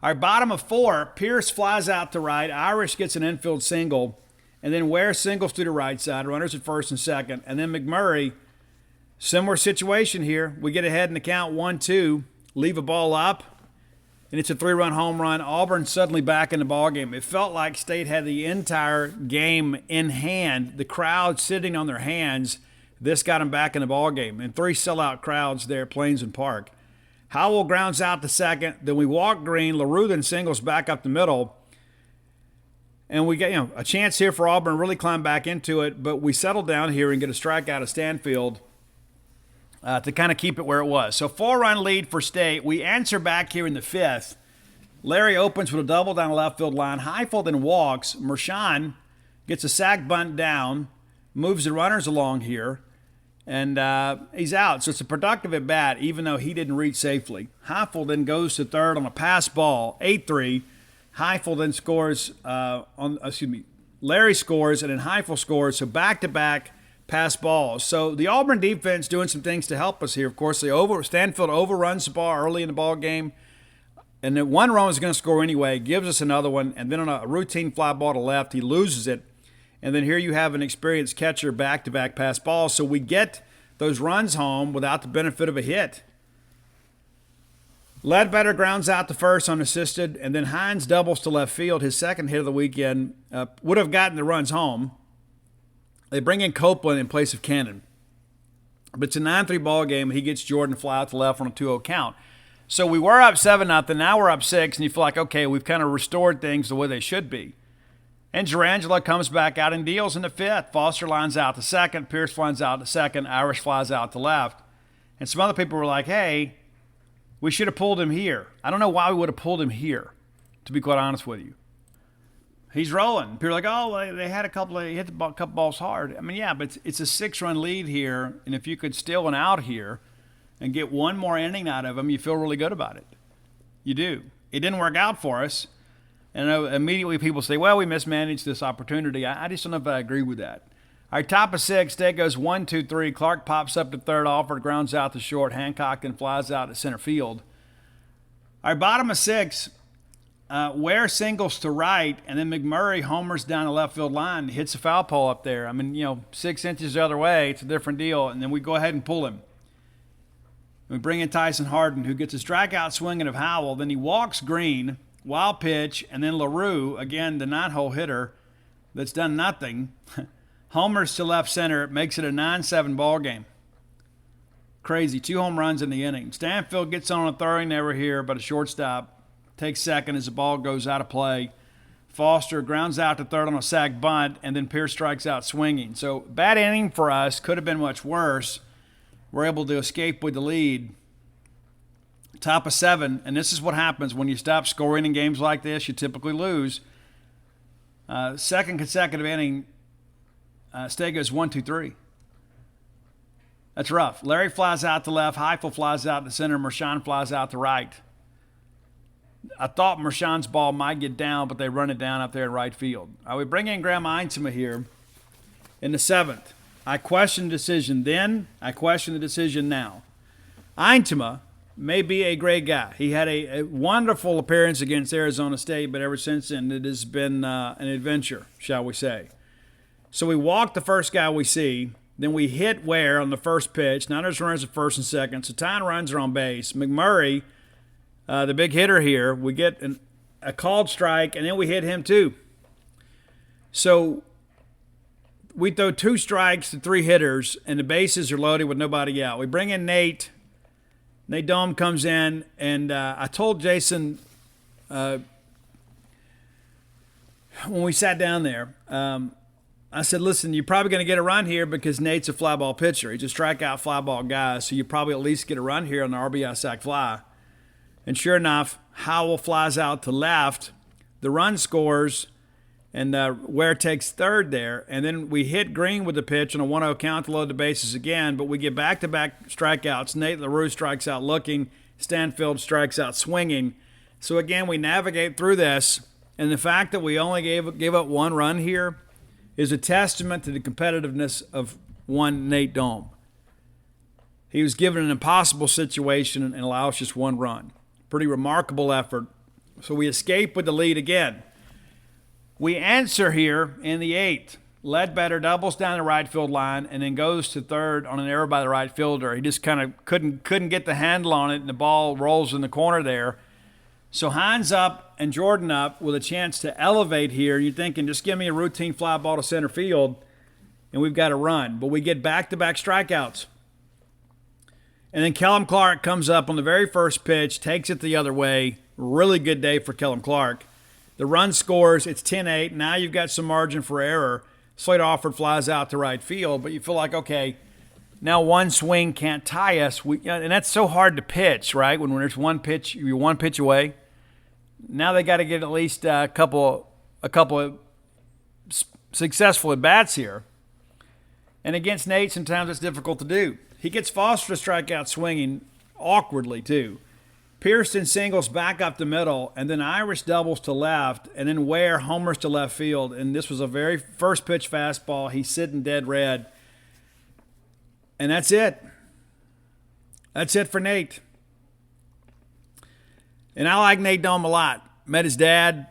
All right, bottom of 4, Pierce flies out to right. Irish gets an infield single, and then Ware singles to the right side, runners at first and second, and then McMurray, similar situation here. We get ahead in the count 1-2, leave a ball up, and it's a 3-run home run. Auburn suddenly back in the ballgame. It felt like State had the entire game in hand, the crowd sitting on their hands. This got them back in the ballgame. And 3 sellout crowds there at Plainsman Park. Howell grounds out to second. Then we walk green. LaRue then singles back up the middle. And we get a chance here for Auburn to really climb back into it. But we settle down here and get a strikeout of Stanfield to kind of keep it where it was. So 4-run lead for State. We answer back here in the 5th. Larry opens with a double down the left field line. Heifel then walks. Mershon gets a sac bunt down, moves the runners along here, and he's out. So it's a productive at bat, even though he didn't reach safely. Heifel then goes to third on a pass ball, 8-3. Heifel then scores Larry scores, and then Heifel scores. So back-to-back pass balls. So the Auburn defense doing some things to help us here. Of course, Stanfield overruns the ball early in the ball game, and then 1 run is going to score anyway. Gives us another one, and then on a routine fly ball to left, he loses it. And then here you have an experienced catcher back-to-back pass balls. So we get those runs home without the benefit of a hit. Ledbetter grounds out to first unassisted, and then Hines doubles to left field. His second hit of the weekend would have gotten the runs home. They bring in Copeland in place of Cannon. But it's a 9-3 ball game, and he gets Jordan to fly out to left on a 2-0 count. So we were up 7-0, now we're up 6, and you feel like, okay, we've kind of restored things the way they should be. And Jarangela comes back out and deals in the 5th. Foster lines out to second. Pierce flies out to second. Irish flies out to left. And some other people were like, hey, we should have pulled him here. I don't know why we would have pulled him here, to be quite honest with you. He's rolling. People are like, oh, they had he hit a couple balls hard. I mean, yeah, but it's a 6-run lead here, and if you could steal an out here and get one more inning out of him, you feel really good about it. You do. It didn't work out for us, and immediately people say, well, we mismanaged this opportunity. I just don't know if I agree with that. All right, top of 6, State goes 1-2-3. Clark pops up to third, Alford grounds out to short. Hancock then flies out to center field. All right, bottom of 6, Ware singles to right, and then McMurray homers down the left field line, hits a foul pole up there. I mean, 6 inches the other way, it's a different deal. And then we go ahead and pull him. We bring in Tyson Harden, who gets a strikeout swinging of Howell. Then he walks Green, wild pitch, and then LaRue, again, the 9-hole hitter that's done nothing, homers to left center, makes it a 9-7 ball game. Crazy. 2 home runs in the inning. Stanfield gets on a throwing error here, but a shortstop takes second as the ball goes out of play. Foster grounds out to third on a sac bunt, and then Pierce strikes out swinging. So bad inning for us. Could have been much worse. We're able to escape with the lead. Top of 7, and this is what happens when you stop scoring in games like this. You typically lose. Second consecutive inning, State goes 1-2-3. That's rough. Larry flies out to left. Heifel flies out to center. Mershon flies out to right. I thought Mershon's ball might get down, but they run it down up there in right field. We bring in Graham Einsema here in the 7th. I question the decision then. I question the decision now. Einsema may be a great guy. He had a wonderful appearance against Arizona State, but ever since then it has been an adventure, shall we say. So we walk the first guy we see. Then we hit Ware on the first pitch. Niners runners at first and second. So tying runs are on base. McMurray, the big hitter here, we get a called strike, and then we hit him too. So we throw 2 strikes to 3 hitters, and the bases are loaded with nobody out. We bring in Nate. Nate Dome comes in, and I told Jason when we sat down there, I said, listen, you're probably going to get a run here because Nate's a fly ball pitcher. He's a strikeout fly ball guy, so you probably at least get a run here on the RBI sac fly. And sure enough, Howell flies out to left. The run scores, And Ware takes third there. And then we hit Green with the pitch on a 1-0 count to load the bases again. But we get back-to-back strikeouts. Nate LaRue strikes out looking. Stanfield strikes out swinging. So, again, we navigate through this. And the fact that we only gave up 1 run here is a testament to the competitiveness of one Nate Dome. He was given an impossible situation and allows just 1 run. Pretty remarkable effort. So we escape with the lead again. We answer here in the 8th. Ledbetter doubles down the right field line and then goes to third on an error by the right fielder. He just kind of couldn't get the handle on it, and the ball rolls in the corner there. So Hines up and Jordan up with a chance to elevate here. You're thinking, just give me a routine fly ball to center field, and we've got a run. But we get back-to-back strikeouts. And then Kellum Clark comes up on the very first pitch, takes it the other way. Really good day for Kellum Clark. The run scores, it's 10-8. Now you've got some margin for error. Slade Alford flies out to right field, but you feel like, okay, now 1 swing can't tie us. And that's so hard to pitch, right? When there's 1 pitch, you're 1 pitch away. Now they got to get at least a couple of successful at-bats here. And against Nate, sometimes it's difficult to do. He gets Foster to strike out swinging awkwardly, too. Pearson singles back up the middle, and then Irish doubles to left, and then Ware homers to left field. And this was a very first pitch fastball. He's sitting dead red. And that's it. That's it for Nate. And I like Nate Dome a lot. Met his dad.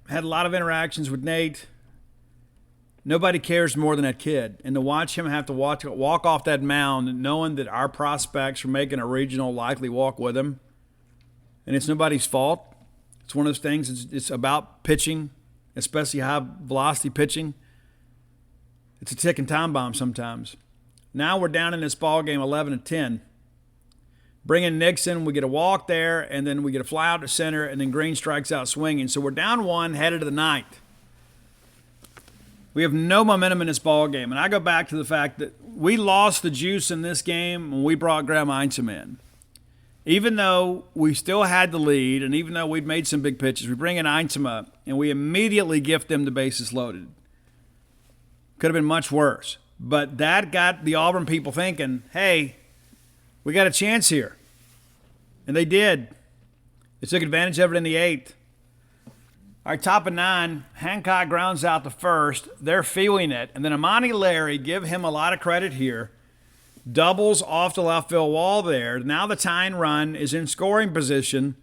Had a lot of interactions with Nate. Nobody cares more than that kid. And to watch him have to walk off that mound knowing that our prospects are making a regional likely walk with him, and it's nobody's fault. It's one of those things. It's about pitching, especially high-velocity pitching. It's a ticking time bomb sometimes. Now we're down in this ball game 11-10. Bring in Nixon, we get a walk there, and then we get a fly out to center, and then Green strikes out swinging. So we're down 1, headed to the 9th. We have no momentum in this ball game. And I go back to the fact that we lost the juice in this game when we brought Graham Einsom in. Even though we still had the lead, and even though we'd made some big pitches, we bring in Einsom up, and we immediately gift them the bases loaded. Could have been much worse. But that got the Auburn people thinking, hey, we got a chance here. And they did. They took advantage of it in the 8th. All right, top of 9, Hancock grounds out the first. They're feeling it. And then Amani Larry, give him a lot of credit here, doubles off the left field wall there. Now the tying run is in scoring position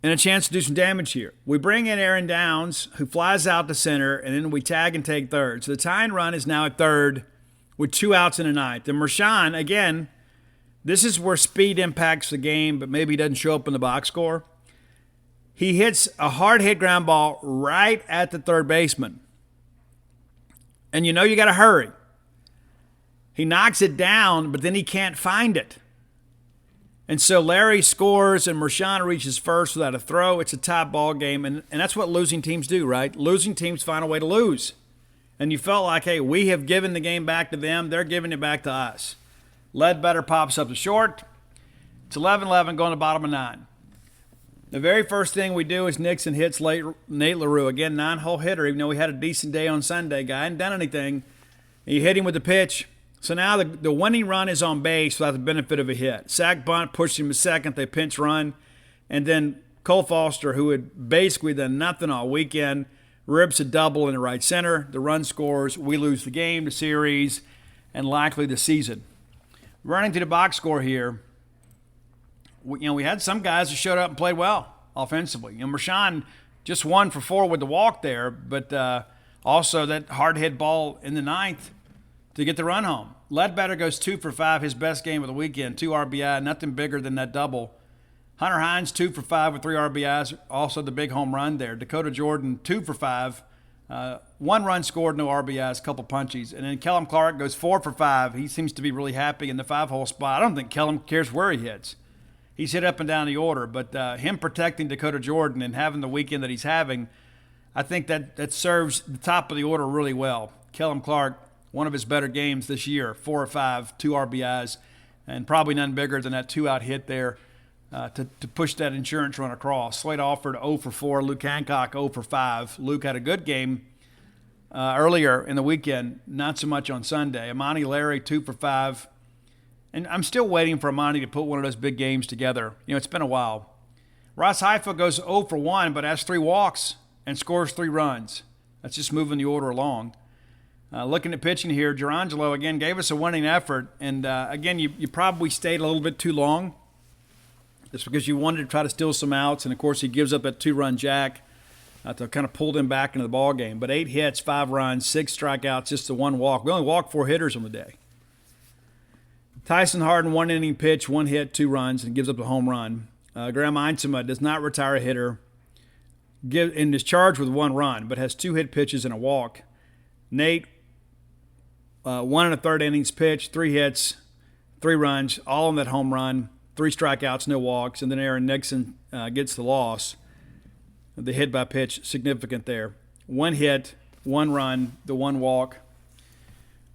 and a chance to do some damage here. We bring in Aaron Downs, who flies out to center, and then we tag and take third. So the tying run is now at third with 2 outs in the 9th. And Mershawn, again, this is where speed impacts the game, but maybe he doesn't show up in the box score. He hits a hard hit ground ball right at the third baseman. And you know you got to hurry. He knocks it down, but then he can't find it. And so Larry scores, and Mershawn reaches first without a throw. It's a tie ball game, and that's what losing teams do, right? Losing teams find a way to lose. And you felt like, hey, we have given the game back to them. They're giving it back to us. Ledbetter pops up to short. It's 11-11 going to bottom of 9. The very first thing we do is Nixon hits Nate LaRue. Again, 9-hole hitter, even though he had a decent day on Sunday. Guy hadn't done anything. And you hit him with the pitch. So now the winning run is on base without the benefit of a hit. Sack bunt, pushed him to second. They pinch run. And then Cole Foster, who had basically done nothing all weekend, rips a double in the right center. The run scores. We lose the game, the series, and likely the season. Running to the box score here, we had some guys who showed up and played well offensively. Mershawn just 1 for 4 with the walk there, but also that hard hit ball in the 9th to get the run home. Ledbetter goes 2 for 5, his best game of the weekend, 2 RBI, nothing bigger than that double. Hunter Hines 2 for 5 with 3 RBIs, also the big home run there. Dakota Jordan 2 for 5, 1 run scored, no RBIs, a couple punchies. And then Kellum Clark goes 4 for 5. He seems to be really happy in the 5-hole spot. I don't think Kellum cares where he hits. He's hit up and down the order, but him protecting Dakota Jordan and having the weekend that he's having, I think that serves the top of the order really well. Kellum Clark, one of his better games this year, 4 or 5, 2 RBIs, and probably none bigger than that 2-out hit there to push that insurance run across. Slade Alford 0 for 4, Luke Hancock 0 for 5. Luke had a good game earlier in the weekend, not so much on Sunday. Amani Larry 2 for 5. And I'm still waiting for Amani to put one of those big games together. It's been a while. Ross Haifa goes 0 for 1, but has 3 walks and scores 3 runs. That's just moving the order along. Looking at pitching here, Gerangelo, again, gave us a winning effort. And, again, you probably stayed a little bit too long. Just because you wanted to try to steal some outs. And, of course, he gives up that 2-run jack to kind of pull them back into the ball game. But 8 hits, 5 runs, 6 strikeouts, just the 1 walk. We only walked 4 hitters on the day. Tyson Harden, 1 inning pitch, 1 hit, 2 runs, and gives up a home run. Graham Einsema does not retire a hitter and is charged with 1 run, but has 2 hit pitches and a walk. Nate, 1 1/3 innings pitched, 3 hits, 3 runs, all in that home run, 3 strikeouts, no walks. And then Aaron Nixon gets the loss. The hit by pitch, significant there. 1 hit, 1 run, the 1 walk.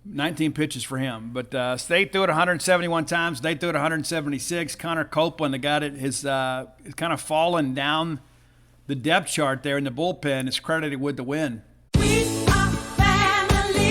19 pitches for him. But State threw it 171 times. They threw it 176. Connor Copeland, the guy that has kind of fallen down the depth chart there in the bullpen, is credited with the win.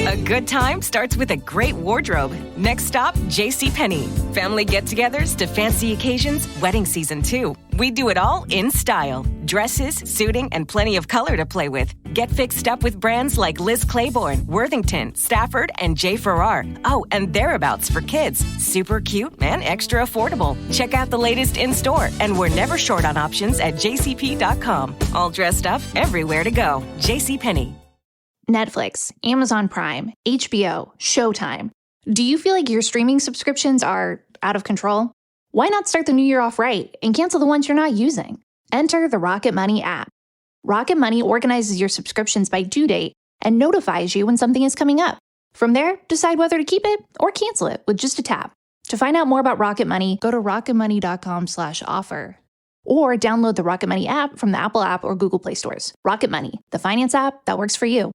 A good time starts with a great wardrobe. Next stop, JCPenney. Family get-togethers to fancy occasions, wedding season too. We do it all in style. Dresses, suiting, and plenty of color to play with. Get fixed up with brands like Liz Claiborne, Worthington, Stafford, and J. Farrar. Oh, and thereabouts for kids. Super cute and extra affordable. Check out the latest in-store, and we're never short on options at jcp.com. All dressed up, everywhere to go. JCPenney. Netflix, Amazon Prime, HBO, Showtime. Do you feel like your streaming subscriptions are out of control? Why not start the new year off right and cancel the ones you're not using? Enter the Rocket Money app. Rocket Money organizes your subscriptions by due date and notifies you when something is coming up. From there, decide whether to keep it or cancel it with just a tap. To find out more about Rocket Money, go to rocketmoney.com/offer. Or download the Rocket Money app from the Apple app or Google Play stores. Rocket Money, the finance app that works for you.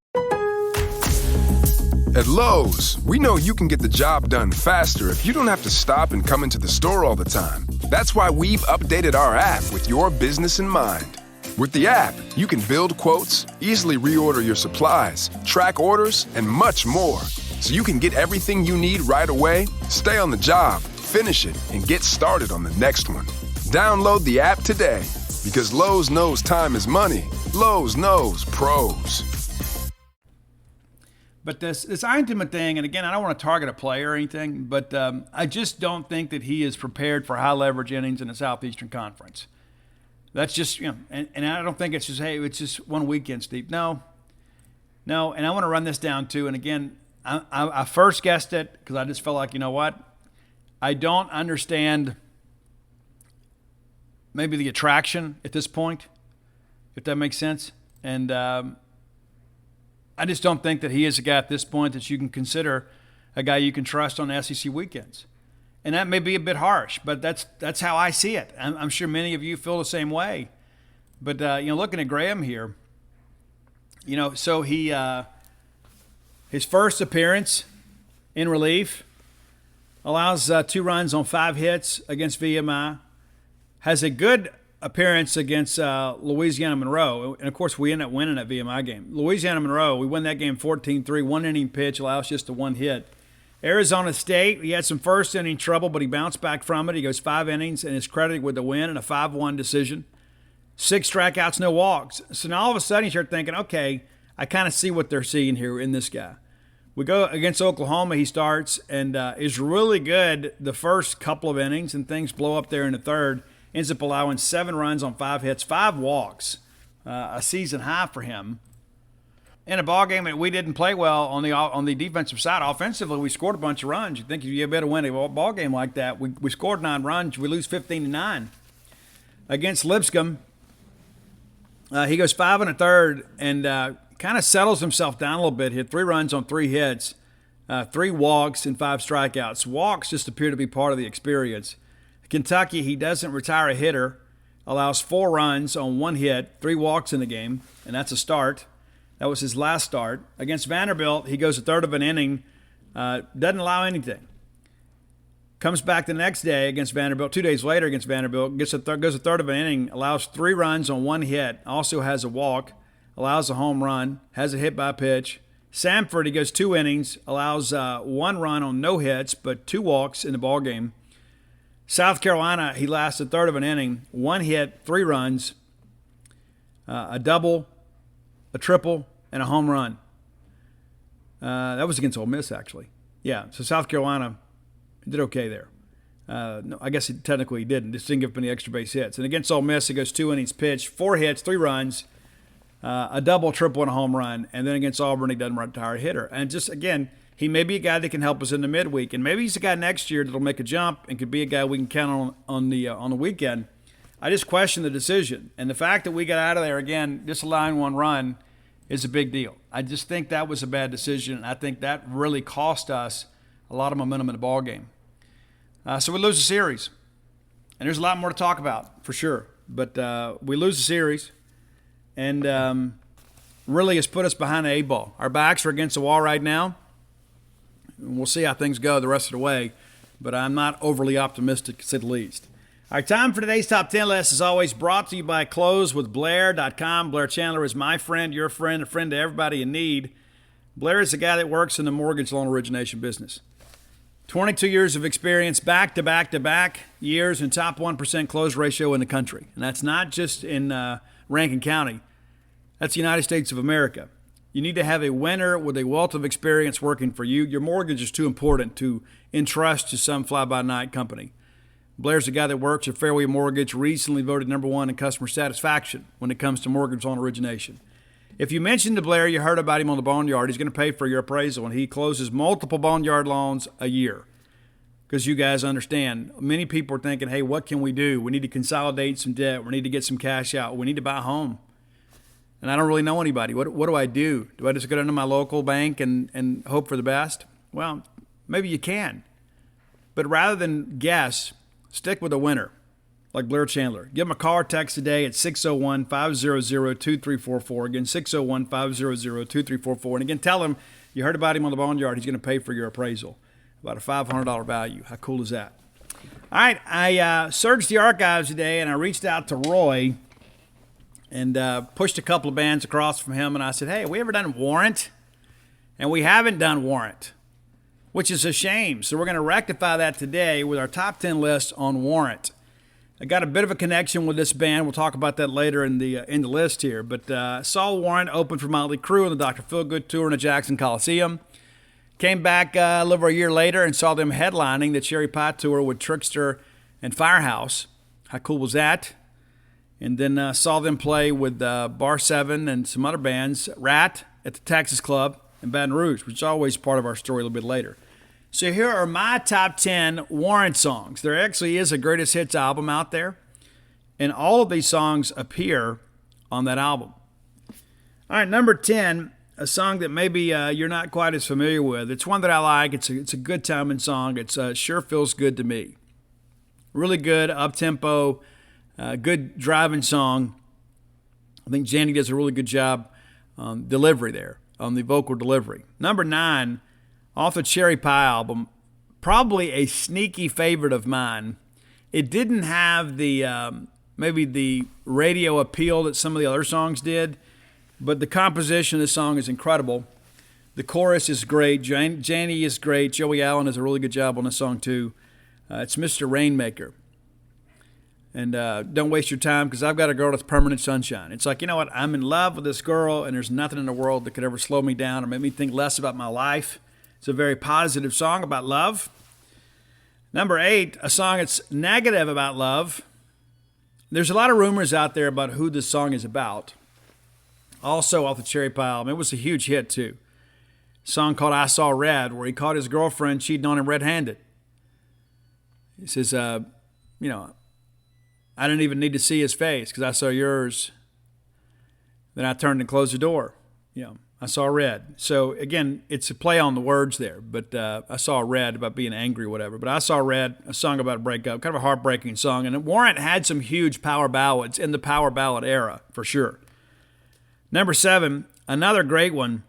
At Lowe's, we know you can get the job done faster if you don't have to stop and come into the store all the time. That's why we've updated our app with your business in mind. With the app, you can build quotes, easily reorder your supplies, track orders, and much more. So you can get everything you need right away, stay on the job, finish it, and get started on the next one. Download the app today, because Lowe's knows time is money. Lowe's knows pros. But this Eintema thing, and again, I don't want to target a player or anything, but I just don't think that he is prepared for high leverage innings in the Southeastern Conference. That's just, and I don't think it's just, hey, it's just one weekend, Steve. No, and I want to run this down too. And again, I first guessed it because I just felt like, you know what? I don't understand maybe the attraction at this point, if that makes sense. And I just don't think that he is a guy at this point that you can consider a guy you can trust on SEC weekends. And that may be a bit harsh, but that's how I see it. I'm sure many of you feel the same way. But, looking at Graham here, so he his first appearance in relief allows 2 runs on 5 hits against VMI. Has a good appearance against Louisiana Monroe. And, of course, we end up winning that VMI game. Louisiana Monroe, we win that game 14-3. 1 inning pitch allows just a 1 hit. Arizona State, he had some first inning trouble, but he bounced back from it. He goes 5 innings and is credited with the win and a 5-1 decision. 6 strikeouts, no walks. So now all of a sudden you start thinking, okay, I kind of see what they're seeing here in this guy. We go against Oklahoma, he starts and is really good the first couple of innings, and things blow up there in the third. Ends up allowing 7 runs on 5 hits, 5 walks, a season high for him. In a ball game that we didn't play well on the defensive side. Offensively, we scored a bunch of runs. You think you better win a ball game like that. We scored 9 runs. We lose 15-9. Against Lipscomb, he goes 5 1/3 and kind of settles himself down a little bit. Hit 3 runs on 3 hits, 3 walks and 5 strikeouts. Walks just appear to be part of the experience. Kentucky, he doesn't retire a hitter. Allows 4 runs on 1 hit, 3 walks in the game, and that's a start. That was his last start. Against Vanderbilt, he goes a third of an inning, doesn't allow anything. Comes back the next day against Vanderbilt, 2 days later against Vanderbilt, goes a third of an inning, allows 3 runs on 1 hit, also has a walk, allows a home run, has a hit by pitch. Samford, he goes 2 innings, allows 1 run on no hits, but 2 walks in the ball game. South Carolina, he lasts a third of an inning, 1 hit, 3 runs, a double, a triple, and a home run. That was against Ole Miss, actually. Yeah, so South Carolina did okay there. No, I guess technically he didn't. Just didn't give up any extra base hits. And against Ole Miss, he goes 2 innings pitched, 4 hits, 3 runs, a double, triple, and a home run. And then against Auburn, he doesn't retire a hitter. And just, again, he may be a guy that can help us in the midweek. And maybe he's a guy next year that'll make a jump and could be a guy we can count on the weekend. I just question the decision. And the fact that we got out of there, again, just allowing 1 run is a big deal. I just think that was a bad decision. And I think that really cost us a lot of momentum in the ball game. So we lose the series. And there's a lot more to talk about, for sure. But we lose the series. And really has put us behind the 8-ball. Our backs are against the wall right now. And we'll see how things go the rest of the way. But I'm not overly optimistic, to say the least. All right, time for today's Top 10 list is always brought to you by Close with Blair.com. Blair Chandler is my friend, your friend, a friend to everybody in need. Blair is the guy that works in the mortgage loan origination business. 22 years of experience, back-to-back-to-back years, and top 1% close ratio in the country. And that's not just in Rankin County. That's the United States of America. You need to have a winner with a wealth of experience working for you. Your mortgage is too important to entrust to some fly-by-night company. Blair's the guy that works at Fairway Mortgage, recently voted #1 in customer satisfaction when it comes to mortgage loan origination. If you mentioned to Blair you heard about him on the Boneyard, he's going to pay for your appraisal, and he closes multiple Boneyard loans a year. Because you guys understand, many people are thinking, hey, what can we do? We need to consolidate some debt. We need to get some cash out. We need to buy a home. And I don't really know anybody. What do I do? Do I just go down to my local bank and hope for the best? Well, maybe you can. But rather than guess, stick with a winner like Blair Chandler. Give him a call or text today at 601-500-2344. Again, 601-500-2344. And again, tell him you heard about him on the Boneyard. He's going to pay for your appraisal. About a $500 value. How cool is that? All right, I searched the archives today, and I reached out to Roy and pushed a couple of bands across from him, and I said, hey, have we ever done Warrant? And we haven't done Warrant, which is a shame. So we're going to rectify that today with our top 10 list on Warrant. I got a bit of a connection with this band. We'll talk about that later in the list here. But saw Warrant open for Motley Crue on the Dr. Feelgood tour in the Jackson Coliseum. Came back a little over a year later and saw them headlining the Cherry Pie Tour with Trickster and Firehouse. How cool was that? And then saw them play with Bar 7 and some other bands, Rat at the Texas Club in Baton Rouge, which is always part of our story a little bit later. So here are my top 10 Warrant songs. There actually is a greatest hits album out there, and all of these songs appear on that album. All right, number 10, a song that maybe you're not quite as familiar with. It's one that I like. It's a good timing song. It's Sure Feels Good to Me. Really good, up-tempo, good driving song. I think Jandy does a really good job on delivery there, on the vocal delivery. Number 9, off the Cherry Pie album, probably a sneaky favorite of mine. It didn't have the maybe the radio appeal that some of the other songs did, but the composition of the song is incredible. The chorus is great. Janie is great. Joey Allen does a really good job on the song too. It's Mr. Rainmaker. And don't waste your time, because I've got a girl that's permanent sunshine. It's like, you know what? I'm in love with this girl, and there's nothing in the world that could ever slow me down or make me think less about my life. It's a very positive song about love. Number 8, a song that's negative about love. There's a lot of rumors out there about who this song is about. Also off the Cherry Pie album. It was a huge hit too. A song called I Saw Red, where he caught his girlfriend cheating on him red-handed. He says, I didn't even need to see his face because I saw yours. Then I turned and closed the door. I saw red. So, again, it's a play on the words there. But I saw red about being angry or whatever. But I saw red, a song about a breakup, kind of a heartbreaking song. And Warrant had some huge power ballads in the power ballad era, for sure. Number 7, another great one.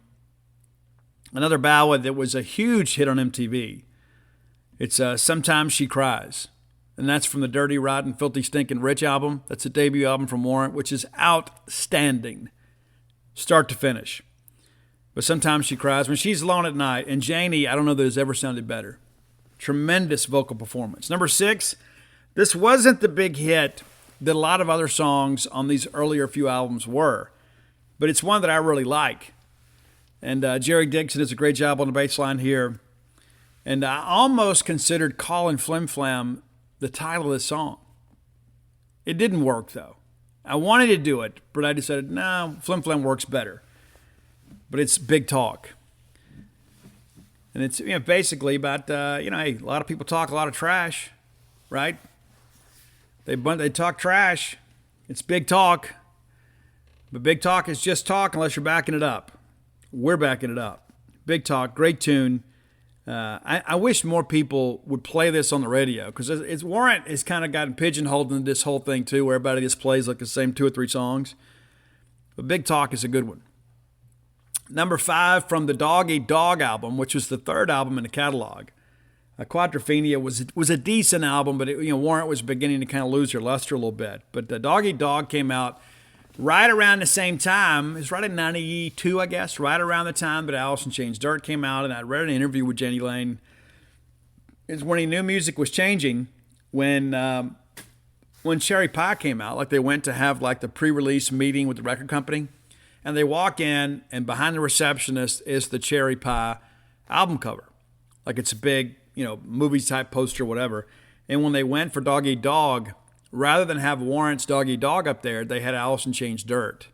Another ballad that was a huge hit on MTV. It's Sometimes She Cries. And that's from the Dirty, Rotten, Filthy, Stinking Rich album. That's a debut album from Warrant, which is outstanding, start to finish. But Sometimes She Cries. When She's Alone at Night, and Janie, I don't know that it's ever sounded better. Tremendous vocal performance. Number 6, this wasn't the big hit that a lot of other songs on these earlier few albums were, but it's one that I really like. And Jerry Dixon does a great job on the bass line here. And I almost considered Callin' Flim Flam the title of the song. It didn't work, though. I wanted to do it, but I decided, no, Flim Flam works better. But it's Big Talk. And it's basically about, hey, a lot of people talk a lot of trash, right? They talk trash. It's big talk. But big talk is just talk unless you're backing it up. We're backing it up. Big Talk, great tune. I wish more people would play this on the radio, because it's Warrant has kind of gotten pigeonholed into this whole thing too, where everybody just plays like the same 2 or 3 songs. But Big Talk is a good one. Number 5 from the Dog Eat Dog album, which was the 3rd album in the catalog. Quadrophenia was a decent album, but Warrant was beginning to kind of lose their luster a little bit. But the Dog Eat Dog came out right around the same time. It was right in 92, I guess, right around the time that Alice in Chains Dirt came out. And I read an interview with Jenny Lane. It's when he knew music was changing, when Cherry Pie came out. Like, they went to have like the pre-release meeting with the record company. And they walk in, and behind the receptionist is the Cherry Pie album cover. Like, it's a big, movie-type poster, whatever. And when they went for Dog Eat Dog, rather than have Warrant's Dog Eat Dog up there, they had Alice in Chains Dirt.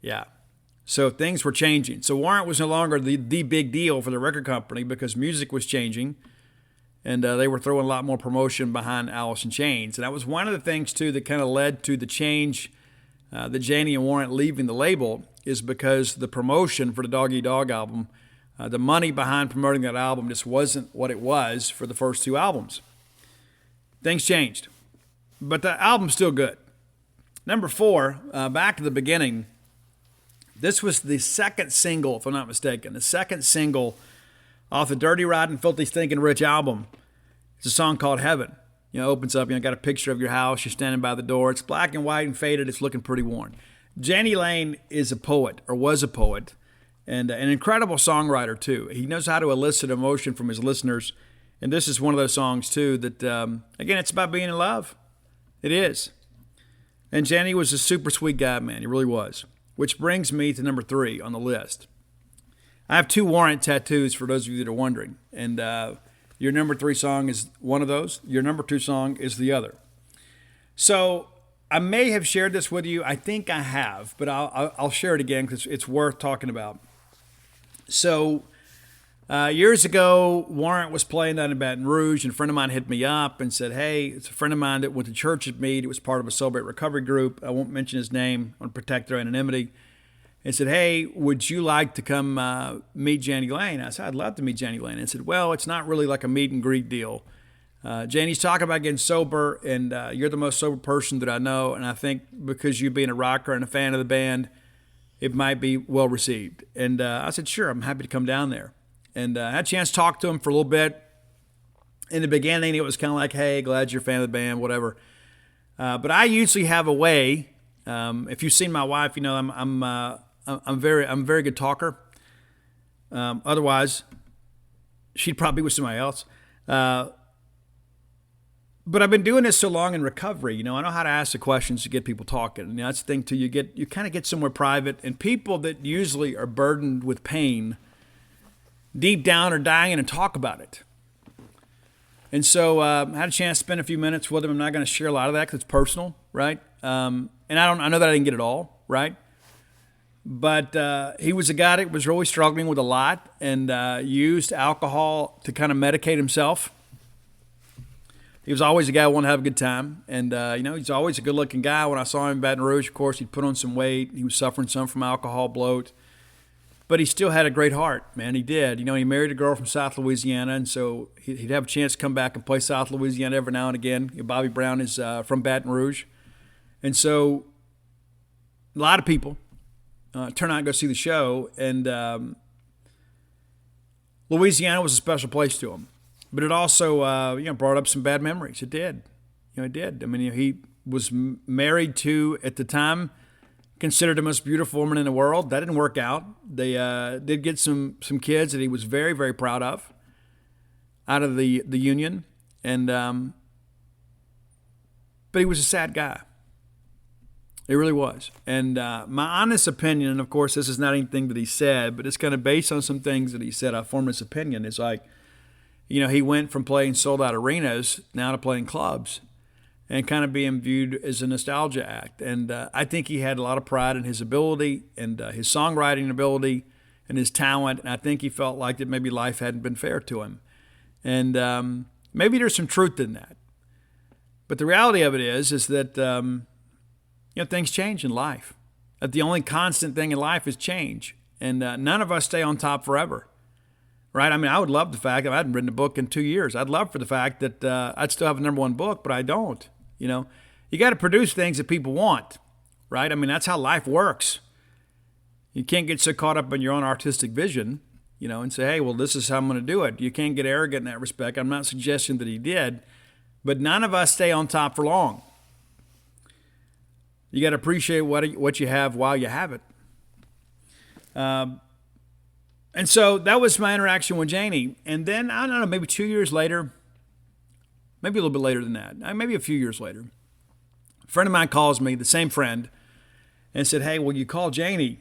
Yeah. So things were changing. So Warrant was no longer the big deal for the record company, because music was changing, and they were throwing a lot more promotion behind Alice in Chains. And that was one of the things, too, that kind of led to the change, that Janie and Warrant leaving the label, is because the promotion for the Dog Eat Dog album, the money behind promoting that album just wasn't what it was for the first 2 albums. Things changed. But the album's still good. Number 4, Back to the Beginning. This was the second single, if I'm not mistaken, the second single off the Dirty, Rotten, Filthy, Stinking Rich album. It's a song called Heaven. Opens up, got a picture of your house. You're standing by the door. It's black and white and faded. It's looking pretty worn. Janie Lane is a poet, or was a poet, and an incredible songwriter, too. He knows how to elicit emotion from his listeners. And this is one of those songs, too, that, again, it's about being in love. It is. And Janie was a super sweet guy, man. He really was. Which brings me to number 3 on the list. I have 2 Warrant tattoos, for those of you that are wondering. And your number 3 song is one of those. Your number 2 song is the other. So I may have shared this with you. I think I have, but I'll share it again because it's worth talking about. So years ago, Warrant was playing down in Baton Rouge, and a friend of mine hit me up and said, hey, it's a friend of mine that went to church with me. It was part of a Celebrate Recovery group. I won't mention his name. I want to protect their anonymity. And said, hey, would you like to come meet Janie Lane? I said, I'd love to meet Janie Lane. And said, well, it's not really like a meet and greet deal. Janie's talking about getting sober, and you're the most sober person that I know. And I think because you being a rocker and a fan of the band, it might be well received. And I said, sure, I'm happy to come down there. And I had a chance to talk to him for a little bit. In the beginning, it was kind of like, hey, glad you're a fan of the band, whatever. But I usually have a way. If you've seen my wife, you know I'm a very good talker. Otherwise, she'd probably be with somebody else. But I've been doing this so long in recovery, I know how to ask the questions to get people talking. And that's the thing too. You kind of get somewhere private, and people that usually are burdened with pain, deep down, are dying and talk about it. And so I had a chance to spend a few minutes with him. I'm not going to share a lot of that because it's personal, right? And I know that I didn't get it all, right? But he was a guy that was really struggling with a lot and used alcohol to kind of medicate himself. He was always a guy who wanted to have a good time. And, he's always a good-looking guy. When I saw him in Baton Rouge, of course, he'd put on some weight. He was suffering some from alcohol bloat. But he still had a great heart, man. He did. He married a girl from South Louisiana, and so he'd have a chance to come back and play South Louisiana every now and again. Bobby Brown is from Baton Rouge. And so a lot of people turn out and go see the show, and Louisiana was a special place to him. But it also, brought up some bad memories. It did. It did. I mean, he was married to, at the time, considered the most beautiful woman in the world. That didn't work out. They did get some kids that he was very, very proud of out of the union. And but he was a sad guy. He really was. And my honest opinion, and of course this is not anything that he said, but it's kind of based on some things that he said, I formed this opinion. It's like, he went from playing sold-out arenas now to playing clubs and kind of being viewed as a nostalgia act. And I think he had a lot of pride in his ability and his songwriting ability and his talent. And I think he felt like that maybe life hadn't been fair to him. And maybe there's some truth in that. But the reality of it is that, things change in life. That the only constant thing in life is change. And none of us stay on top forever. Right? I mean, I would love the fact that I hadn't written a book in 2 years. I'd love for the fact that I'd still have a number one book, but I don't. You got to produce things that people want, right? I mean, that's how life works. You can't get so caught up in your own artistic vision, and say, hey, well, this is how I'm going to do it. You can't get arrogant in that respect. I'm not suggesting that he did, but none of us stay on top for long. You got to appreciate what you have while you have it. And so that was my interaction with Janie. And then, I don't know, maybe 2 years later, maybe a little bit later than that, maybe a few years later, a friend of mine calls me, the same friend, and said, hey, will you call Janie?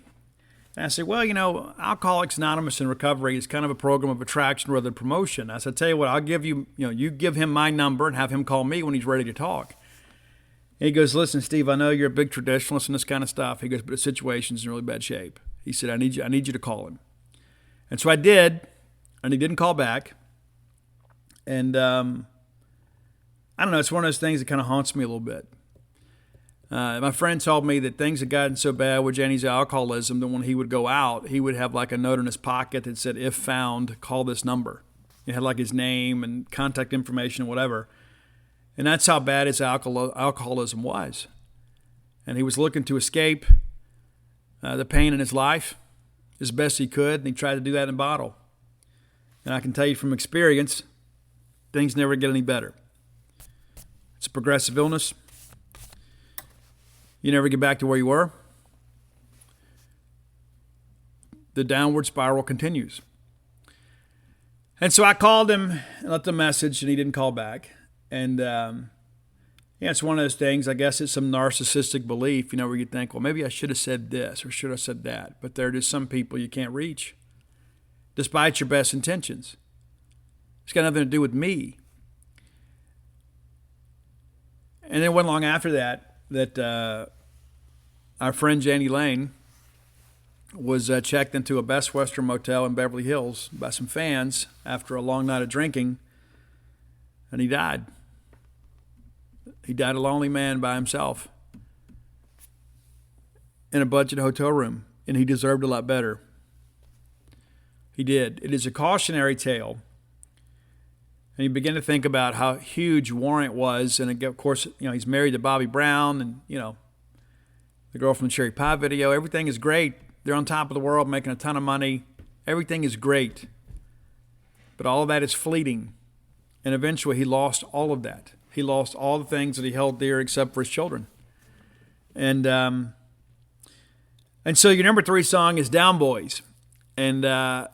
And I said, well, Alcoholics Anonymous and Recovery is kind of a program of attraction rather than promotion. I said, tell you what, I'll give you, you give him my number and have him call me when he's ready to talk. And he goes, listen, Steve, I know you're a big traditionalist and this kind of stuff. He goes, but the situation's in really bad shape. He said, I need you to call him. And so I did, and he didn't call back. And I don't know, it's one of those things that kind of haunts me a little bit. My friend told me that things had gotten so bad with Janie's alcoholism that when he would go out, he would have like a note in his pocket that said, if found, call this number. It had like his name and contact information and whatever. And that's how bad his alcoholism was. And he was looking to escape the pain in his life as best he could, and he tried to do that in a bottle. And I can tell you from experience, things never get any better. It's a progressive illness. You never get back to where you were. The downward spiral continues. And so I called him and left a message, and he didn't call back. And it's one of those things, I guess it's some narcissistic belief, where you think, well, maybe I should have said this or should have said that. But there are just some people you can't reach, despite your best intentions. It's got nothing to do with me. And then it wasn't long after that our friend Janie Lane was checked into a Best Western motel in Beverly Hills by some fans after a long night of drinking, and he died. He died a lonely man by himself in a budget hotel room, and he deserved a lot better. He did. It is a cautionary tale. And you begin to think about how huge Warrant was, and of course, he's married to Bobby Brown, and the girl from the Cherry Pie video. Everything is great. They're on top of the world, making a ton of money. Everything is great, but all of that is fleeting. And eventually, he lost all of that. He lost all the things that he held dear except for his children. And so your number 3 song is Down Boys. And I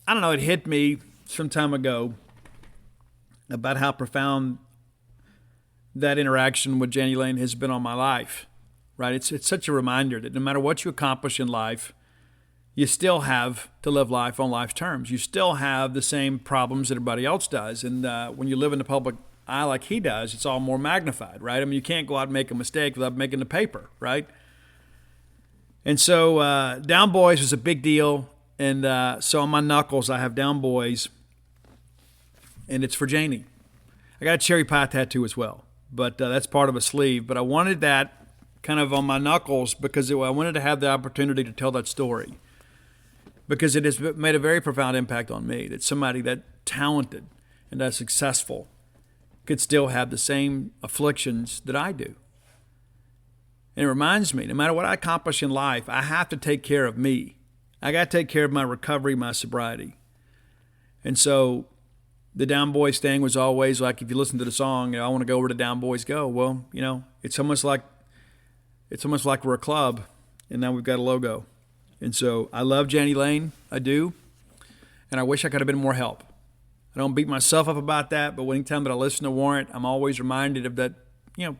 don't know, it hit me some time ago about how profound that interaction with Janie Lane has been on my life, right? It's such a reminder that no matter what you accomplish in life, you still have to live life on life's terms. You still have the same problems that everybody else does. And when you live in the public eye like he does, it's all more magnified, right? I mean, you can't go out and make a mistake without making the paper, right? And so Down Boys was a big deal. And so on my knuckles, I have Down Boys, and it's for Janie. I got a cherry pie tattoo as well, but that's part of a sleeve. But I wanted that kind of on my knuckles because I wanted to have the opportunity to tell that story, because it has made a very profound impact on me, that somebody that talented and that successful could still have the same afflictions that I do. And it reminds me, no matter what I accomplish in life, I have to take care of me. I got to take care of my recovery, my sobriety. And so the Down Boys thing was always like, if you listen to the song, I want to go where the Down Boys go. Well, it's almost like we're a club, and now we've got a logo. And so I love Jani Lane, I do, and I wish I could have been more help. I don't beat myself up about that, but anytime that I listen to Warrant, I'm always reminded of that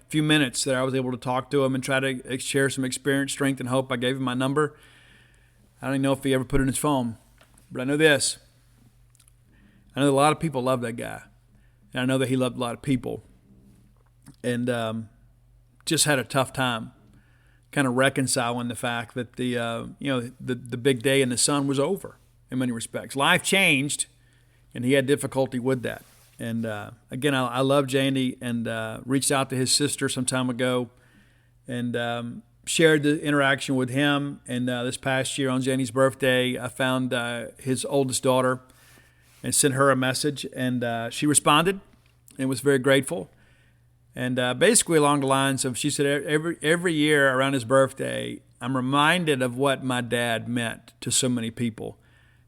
few minutes that I was able to talk to him and try to share some experience, strength, and hope. I gave him my number. I don't even know if he ever put it in his phone, but I know this. I know a lot of people love that guy, and I know that he loved a lot of people, and just had a tough time kind of reconciling the fact that the big day in the sun was over in many respects. Life changed, and he had difficulty with that. And again, I love Jani, and reached out to his sister some time ago, and shared the interaction with him. And this past year on Jani's birthday, I found his oldest daughter and sent her a message, and she responded and was very grateful. And basically along the lines of, she said, every year around his birthday, I'm reminded of what my dad meant to so many people.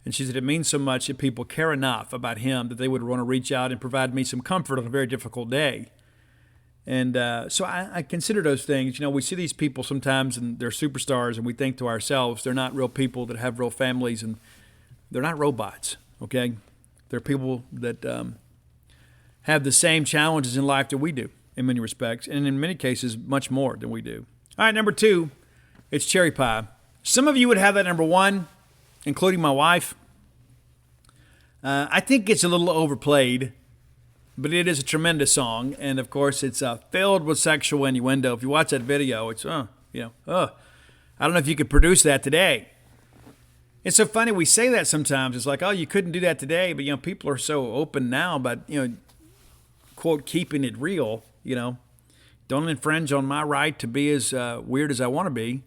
And she said, it means so much that people care enough about him that they would want to reach out and provide me some comfort on a very difficult day. And so I consider those things. We see these people sometimes, and they're superstars, and we think to ourselves, they're not real people that have real families, and they're not robots, okay? They're people that have the same challenges in life that we do in many respects, and in many cases, much more than we do. All right, number 2, it's Cherry Pie. Some of you would have that number 1, including my wife. I think it's a little overplayed, but it is a tremendous song, and of course, it's filled with sexual innuendo. If you watch that video, it's, I don't know if you could produce that today. It's so funny, we say that sometimes. It's like, oh, you couldn't do that today, but, people are so open now about, quote, keeping it real, Don't infringe on my right to be as weird as I want to be.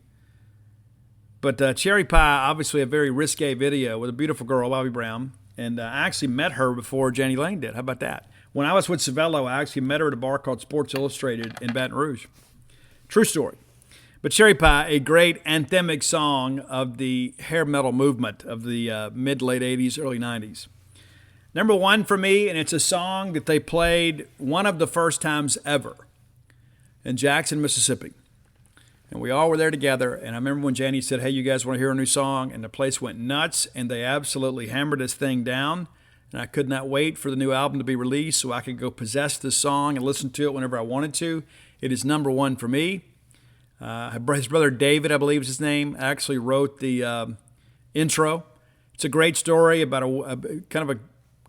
But Cherry Pie, obviously a very risque video with a beautiful girl, Bobby Brown. And I actually met her before Jani Lane did. How about that? When I was with Savello, I actually met her at a bar called Sports Illustrated in Baton Rouge. True story. But Cherry Pie, a great anthemic song of the hair metal movement of the mid-late 80s, early 90s. Number 1 for me, and it's a song that they played one of the first times ever in Jackson, Mississippi. And we all were there together, and I remember when Jani said, hey, you guys want to hear a new song? And the place went nuts, and they absolutely hammered this thing down. And I could not wait for the new album to be released so I could go possess this song and listen to it whenever I wanted to. It is number 1 for me. His brother David, I believe is his name, actually wrote the intro. It's a great story about a kind of a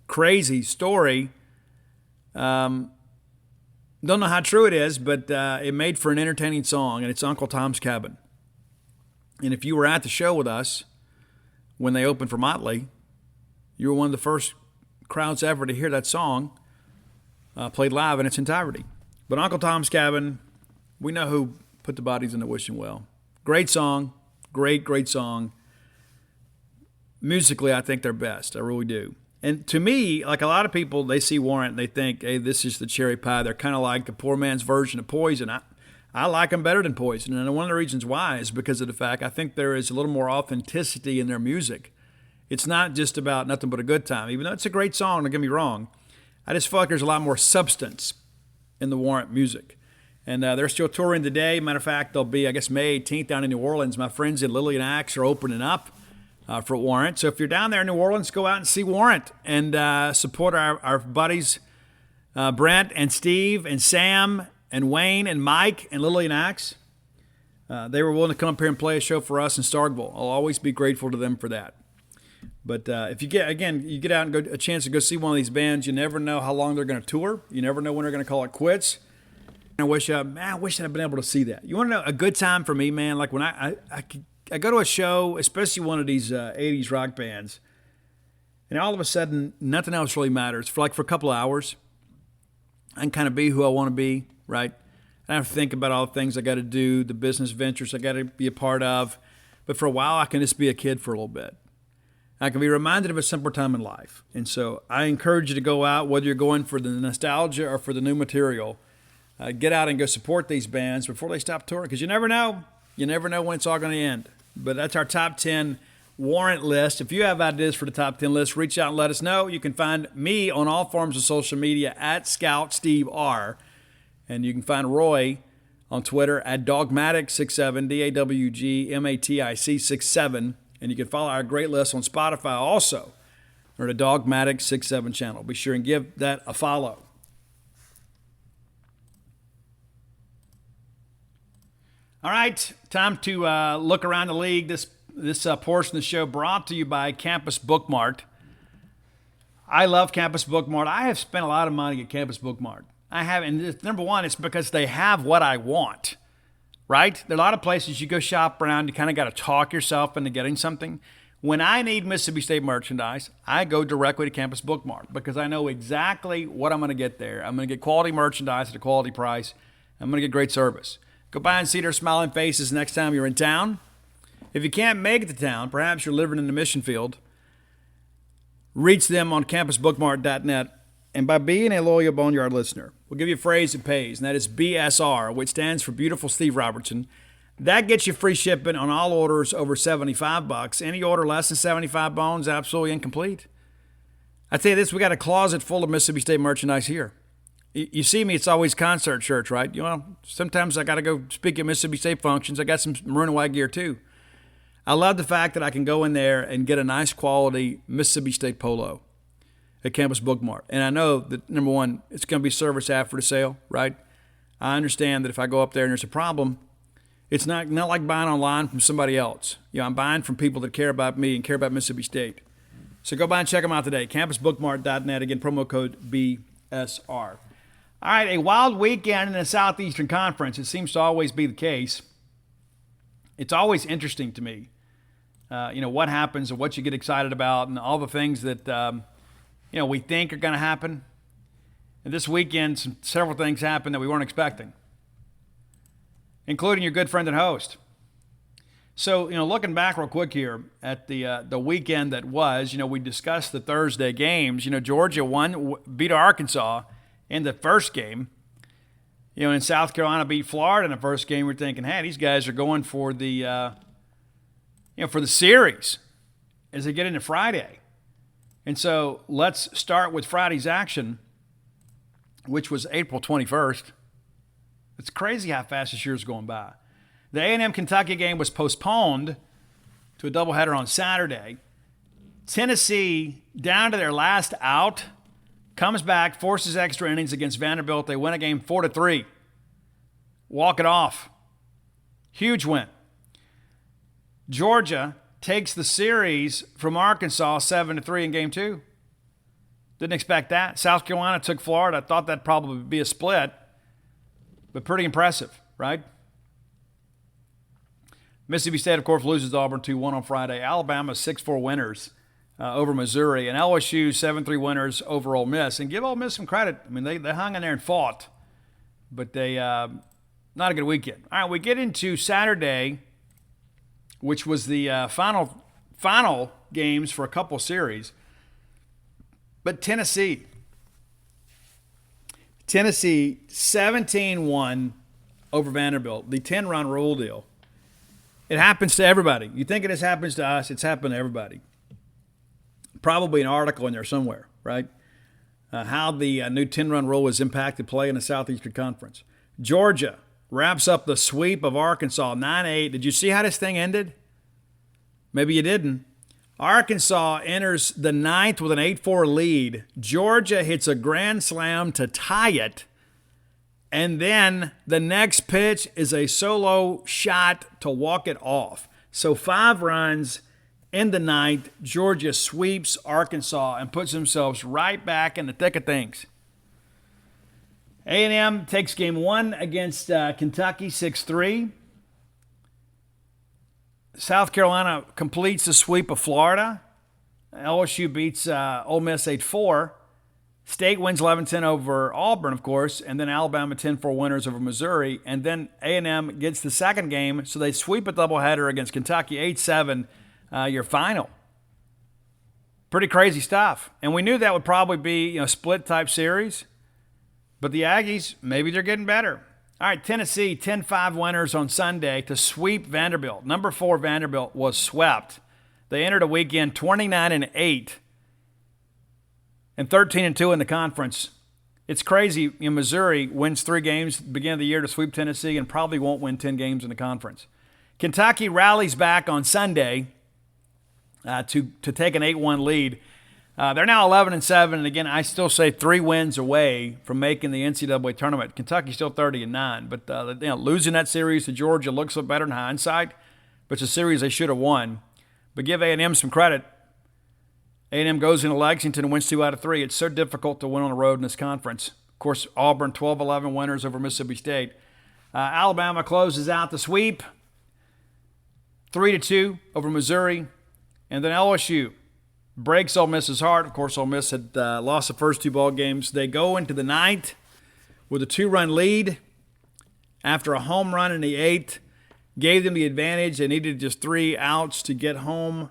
crazy story. Don't know how true it is, but it made for an entertaining song, and it's Uncle Tom's Cabin. And if you were at the show with us when they opened for Motley, you were one of the first crowds ever to hear that song played live in its entirety. But Uncle Tom's Cabin, we know who put the bodies in the wishing well. Great song, great song. Musically, I think they're best. I really do. And to me, like a lot of people, they see Warrant, they think, hey, this is the Cherry Pie. They're kind of like the poor man's version of Poison. I like them better than Poison. And one of the reasons why is because of the fact I think there is a little more authenticity in their music. It's not just about Nothing But a Good Time. Even though it's a great song, don't get me wrong, I just feel like there's a lot more substance in the Warrant music. And they're still touring today. Matter of fact, they'll be, I guess, May 18th down in New Orleans. My friends at Lillian Axe are opening up for Warrant. So if you're down there in New Orleans, go out and see Warrant and support our buddies Brent and Steve and Sam and Wayne and Mike and Lillian Axe. They were willing to come up here and play a show for us in Starkville. I'll always be grateful to them for that. But if you get out and go a chance to go see one of these bands, you never know how long they're going to tour. You never know when they're going to call it quits. I wish I'd been able to see that. You want to know a good time for me, man? Like when I go to a show, especially one of these 80s rock bands, and all of a sudden nothing else really matters. For a couple of hours, I can kind of be who I want to be, right? I don't have to think about all the things I got to do, the business ventures I got to be a part of. But for a while, I can just be a kid for a little bit. I can be reminded of a simpler time in life. And so I encourage you to go out, whether you're going for the nostalgia or for the new material. Get out and go support these bands before they stop touring, because you never know. You never know when it's all going to end. But that's our top 10 warrant list. If you have ideas for the top 10 list, reach out and let us know. You can find me on all forms of social media at Scout Steve R. And you can find Roy on Twitter at Dogmatic67, DAWGMATIC67. And you can follow our great list on Spotify also, or the Dogmatic67 channel. Be sure and give that a follow. All right, time to look around the league. This portion of the show brought to you by Campus Bookmart. I love Campus Bookmart. I have spent a lot of money at Campus Bookmart. I have, and number one, it's because they have what I want, right? There are a lot of places you go shop around, you kind of got to talk yourself into getting something. When I need Mississippi State merchandise, I go directly to Campus Bookmart because I know exactly what I'm going to get there. I'm going to get quality merchandise at a quality price. I'm going to get great service. Go by and see their smiling faces next time you're in town. If you can't make it to town, perhaps you're living in the mission field, reach them on campusbookmart.net. And by being a loyal Boneyard listener, we'll give you a phrase that pays, and that is BSR, which stands for Beautiful Steve Robertson. That gets you free shipping on all orders over $75. Any order less than 75 bones, absolutely incomplete. I tell you this, we got a closet full of Mississippi State merchandise here. You see me, it's always concert shirts, right? You know, sometimes I got to go speak at Mississippi State functions. I got some maroon and white gear too. I love the fact that I can go in there and get a nice quality Mississippi State polo at Campus Bookmart. And I know that, number one, it's going to be service after the sale, right? I understand that if I go up there and there's a problem, it's not like buying online from somebody else. You know, I'm buying from people that care about me and care about Mississippi State. So go by and check them out today. Campusbookmart.net. Again, promo code BSR. All right, a wild weekend in the Southeastern Conference. It seems to always be the case. It's always interesting to me, what happens and what you get excited about and all the things that, we think are going to happen. And this weekend, several things happened that we weren't expecting, including your good friend and host. So, looking back real quick here at the weekend that was, we discussed the Thursday games. Georgia beat Arkansas in the first game. And South Carolina beat Florida in the first game. We're thinking, hey, these guys are going for the, for the series as they get into Friday. And so let's start with Friday's action, which was April 21st. It's crazy how fast this year's going by. The A&M Kentucky game was postponed to a doubleheader on Saturday. Tennessee, down to their last out, comes back, forces extra innings against Vanderbilt. They win a game 4-3. Walk it off. Huge win. Georgia takes the series from Arkansas 7-3 in game 2. Didn't expect that. South Carolina took Florida. I thought that'd probably be a split, but pretty impressive, right? Mississippi State, of course, loses to Auburn 2-1 on Friday. Alabama 6-4 winners over Missouri, and LSU 7-3 winners over Ole Miss. And give Ole Miss some credit. I mean, they hung in there and fought, but they not a good weekend. All right, we get into Saturday, which was the final games for a couple series. But Tennessee 17-1 over Vanderbilt, the 10-run rule deal. It happens to everybody. You think it just happens to us, it's happened to everybody. Probably an article in there somewhere, right? How the new 10-run rule has impacted play in the Southeastern Conference. Georgia wraps up the sweep of Arkansas 9-8. Did you see how this thing ended? Maybe you didn't. Arkansas enters the ninth with an 8-4 lead. Georgia hits a grand slam to tie it. And then the next pitch is a solo shot to walk it off. So 5 runs in the ninth. Georgia sweeps Arkansas and puts themselves right back in the thick of things. A&M takes game 1 against Kentucky 6-3. South Carolina completes the sweep of Florida. LSU beats Ole Miss 8-4. State wins 11-10 over Auburn, of course, and then Alabama 10-4 winners over Missouri. And then A&M gets the second game, so they sweep a doubleheader against Kentucky 8-7, your final. Pretty crazy stuff. And we knew that would probably be a split-type series. But the Aggies, maybe they're getting better. All right, Tennessee, 10-5 winners on Sunday to sweep Vanderbilt. Number 4 Vanderbilt was swept They entered a weekend 29-8 and 13-2 in the conference. It's crazy. Missouri wins 3 games at the beginning of the year to sweep Tennessee and probably won't win 10 games in the conference. Kentucky rallies back on Sunday to take an 8-1 lead. They're now 11-7, and again, I still say 3 wins away from making the NCAA tournament. Kentucky's still 30-9, but losing that series to Georgia looks better in hindsight, but it's a series they should have won. But give A&M some credit. A&M goes into Lexington and wins 2 out of 3. It's so difficult to win on the road in this conference. Of course, Auburn 12-11 winners over Mississippi State. Alabama closes out the sweep, 3-2 over Missouri, and then LSU breaks Ole Miss's heart. Of course, Ole Miss had lost the first 2 ball games. They go into the 9th with a 2-run lead after a home run in the 8th. Gave them the advantage. They needed just 3 outs to get home.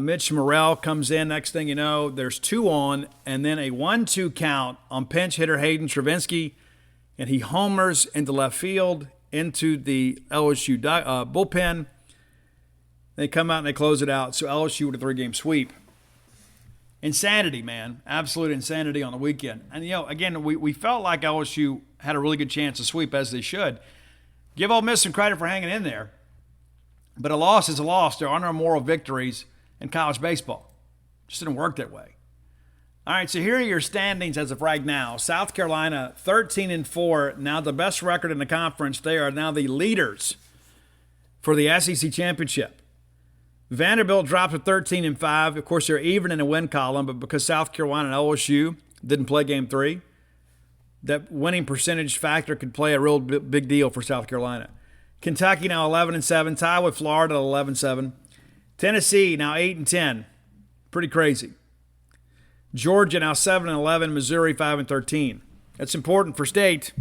Mitch Morrell comes in. Next thing you know, there's 2 on, and then a 1-2 count on pinch hitter Hayden Travinski, and he homers into left field into the LSU bullpen. They come out and they close it out. So LSU with a 3-game sweep. Insanity, man. Absolute insanity on the weekend. And, again, we felt like LSU had a really good chance to sweep, as they should. Give Ole Miss some credit for hanging in there. But a loss is a loss. There are no moral victories in college baseball. Just didn't work that way. All right, so here are your standings as of right now. South Carolina, 13-4, now the best record in the conference. They are now the leaders for the SEC championship. Vanderbilt dropped to 13-5. Of course, they're even in the win column, but because South Carolina and LSU didn't play Game 3, that winning percentage factor could play a real big deal for South Carolina. Kentucky now 11-7, tied with Florida at 11-7. Tennessee now 8-10, pretty crazy. Georgia now 7-11, Missouri 5-13. That's important for state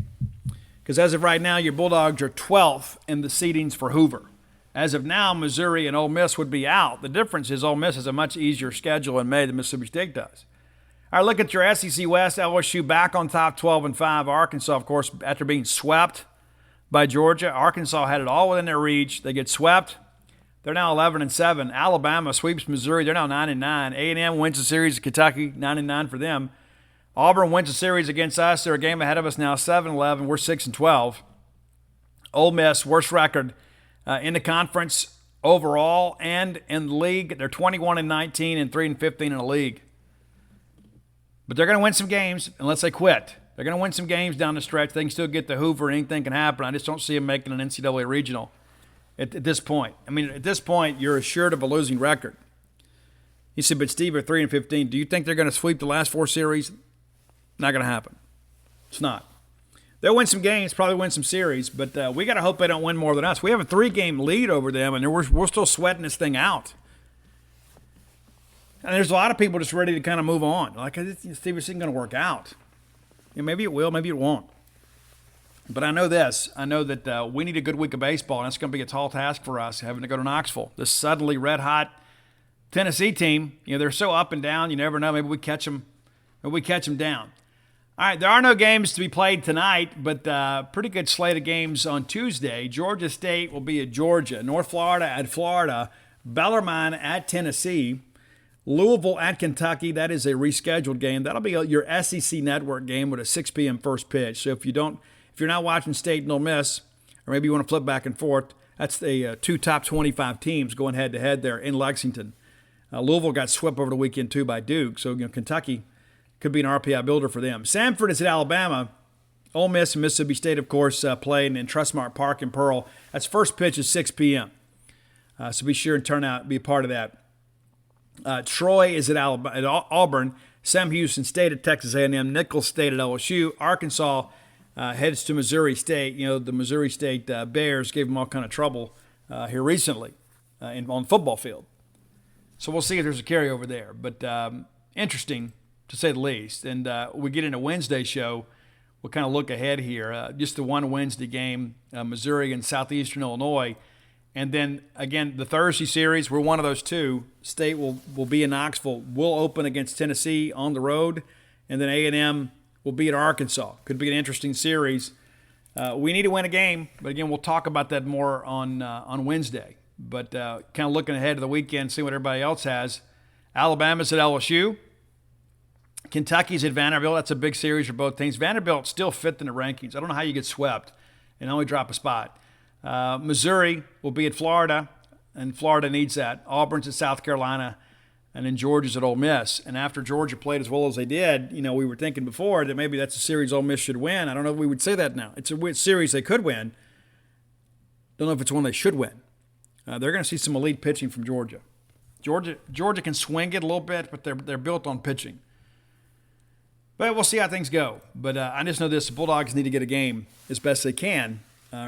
because as of right now, your Bulldogs are 12th in the seedings for Hoover. As of now, Missouri and Ole Miss would be out. The difference is Ole Miss has a much easier schedule in May than Mississippi State does. All right, look at your SEC West. LSU back on top, 12-5. Arkansas, of course, after being swept by Georgia. Arkansas had it all within their reach. They get swept. They're now 11-7. Alabama sweeps Missouri. They're now 9-9. A&M wins the series at Kentucky, 9-9 for them. Auburn wins the series against us. They're a game ahead of us now, 7-11. We're 6-12. Ole Miss, worst record in the conference overall and in the league. They're 21-19 and 3-15 in the league. But they're going to win some games unless they quit. They're going to win some games down the stretch. They can still get to Hoover. Anything can happen. I just don't see them making an NCAA regional at this point. I mean, at this point, you're assured of a losing record. He said, but Steve, at 3-15, do you think they're going to sweep the last 4 series? Not going to happen. It's not. They'll win some games, probably win some series, but we got to hope they don't win more than us. We have a 3-game lead over them, and we're still sweating this thing out. And there's a lot of people just ready to kind of move on. Like, Steve, this isn't going to work out. Maybe it will, maybe it won't. But I know this. I know that we need a good week of baseball, and it's going to be a tall task for us having to go to Knoxville. This suddenly red-hot Tennessee team, they're so up and down, you never know. Maybe we catch them down. All right, there are no games to be played tonight, but pretty good slate of games on Tuesday. Georgia State will be at Georgia. North Florida at Florida. Bellarmine at Tennessee. Louisville at Kentucky. That is a rescheduled game. That'll be your SEC Network game with a 6 p.m. first pitch. So if you're not watching State and Ole Miss, or maybe you want to flip back and forth, that's the 2 top 25 teams going head-to-head there in Lexington. Louisville got swept over the weekend, too, by Duke. So, Kentucky could be an RPI builder for them. Samford is at Alabama. Ole Miss and Mississippi State, of course, playing in Trustmark Park in Pearl. That's first pitch at 6 p.m. So be sure and turn out, be a part of that. Troy is at Auburn. Sam Houston State at Texas A&M. Nicholls State at LSU. Arkansas heads to Missouri State. The Missouri State Bears gave them all kind of trouble here recently on the football field. So we'll see if there's a carryover there. But interesting, to say the least. And we get into Wednesday's show. We'll kind of look ahead here. Just the one Wednesday game, Missouri and Southeastern Illinois. And then, again, the Thursday series, we're one of those two. State will be in Knoxville. We'll open against Tennessee on the road. And then A&M will be at Arkansas. Could be an interesting series. We need to win a game. But, again, we'll talk about that more on Wednesday. But kind of looking ahead to the weekend, seeing what everybody else has. Alabama's at LSU. Kentucky's at Vanderbilt. That's a big series for both teams. Vanderbilt's still fifth in the rankings. I don't know how you get swept and only drop a spot. Missouri will be at Florida, and Florida needs that. Auburn's at South Carolina, and then Georgia's at Ole Miss. And after Georgia played as well as they did, we were thinking before that maybe that's a series Ole Miss should win. I don't know if we would say that now. It's a series they could win. Don't know if it's one they should win. They're going to see some elite pitching from Georgia. Georgia can swing it a little bit, but they're built on pitching. But we'll see how things go. But I just know this: the Bulldogs need to get a game as best they can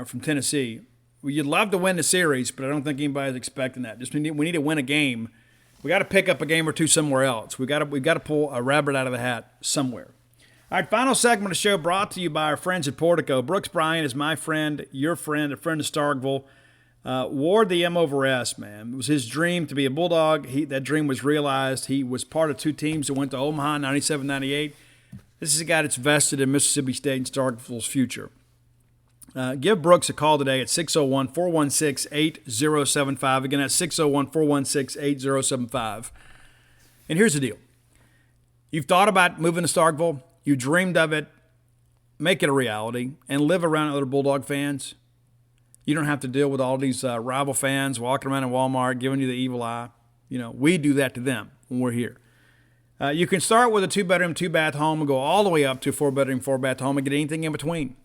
from Tennessee. You'd love to win the series, but I don't think anybody's expecting that. Just we need to win a game. We got to pick up a game or two somewhere else. We got to pull a rabbit out of the hat somewhere. All right, final segment of the show brought to you by our friends at Portico. Brooks Bryan is my friend, your friend, a friend of Starkville. Wore the M over S, man. It was his dream to be a Bulldog. That dream was realized. He was part of two teams that went to Omaha in 97, 98. This is a guy that's vested in Mississippi State and Starkville's future. Give Brooks a call today at 601-416-8075. Again, that's 601-416-8075. And here's the deal. You've thought about moving to Starkville. You dreamed of it. Make it a reality and live around other Bulldog fans. You don't have to deal with all these rival fans walking around in Walmart giving you the evil eye. We do that to them when we're here. You can start with a 2-bedroom, 2-bath home and go all the way up to a 4-bedroom, 4-bath home and get anything in between.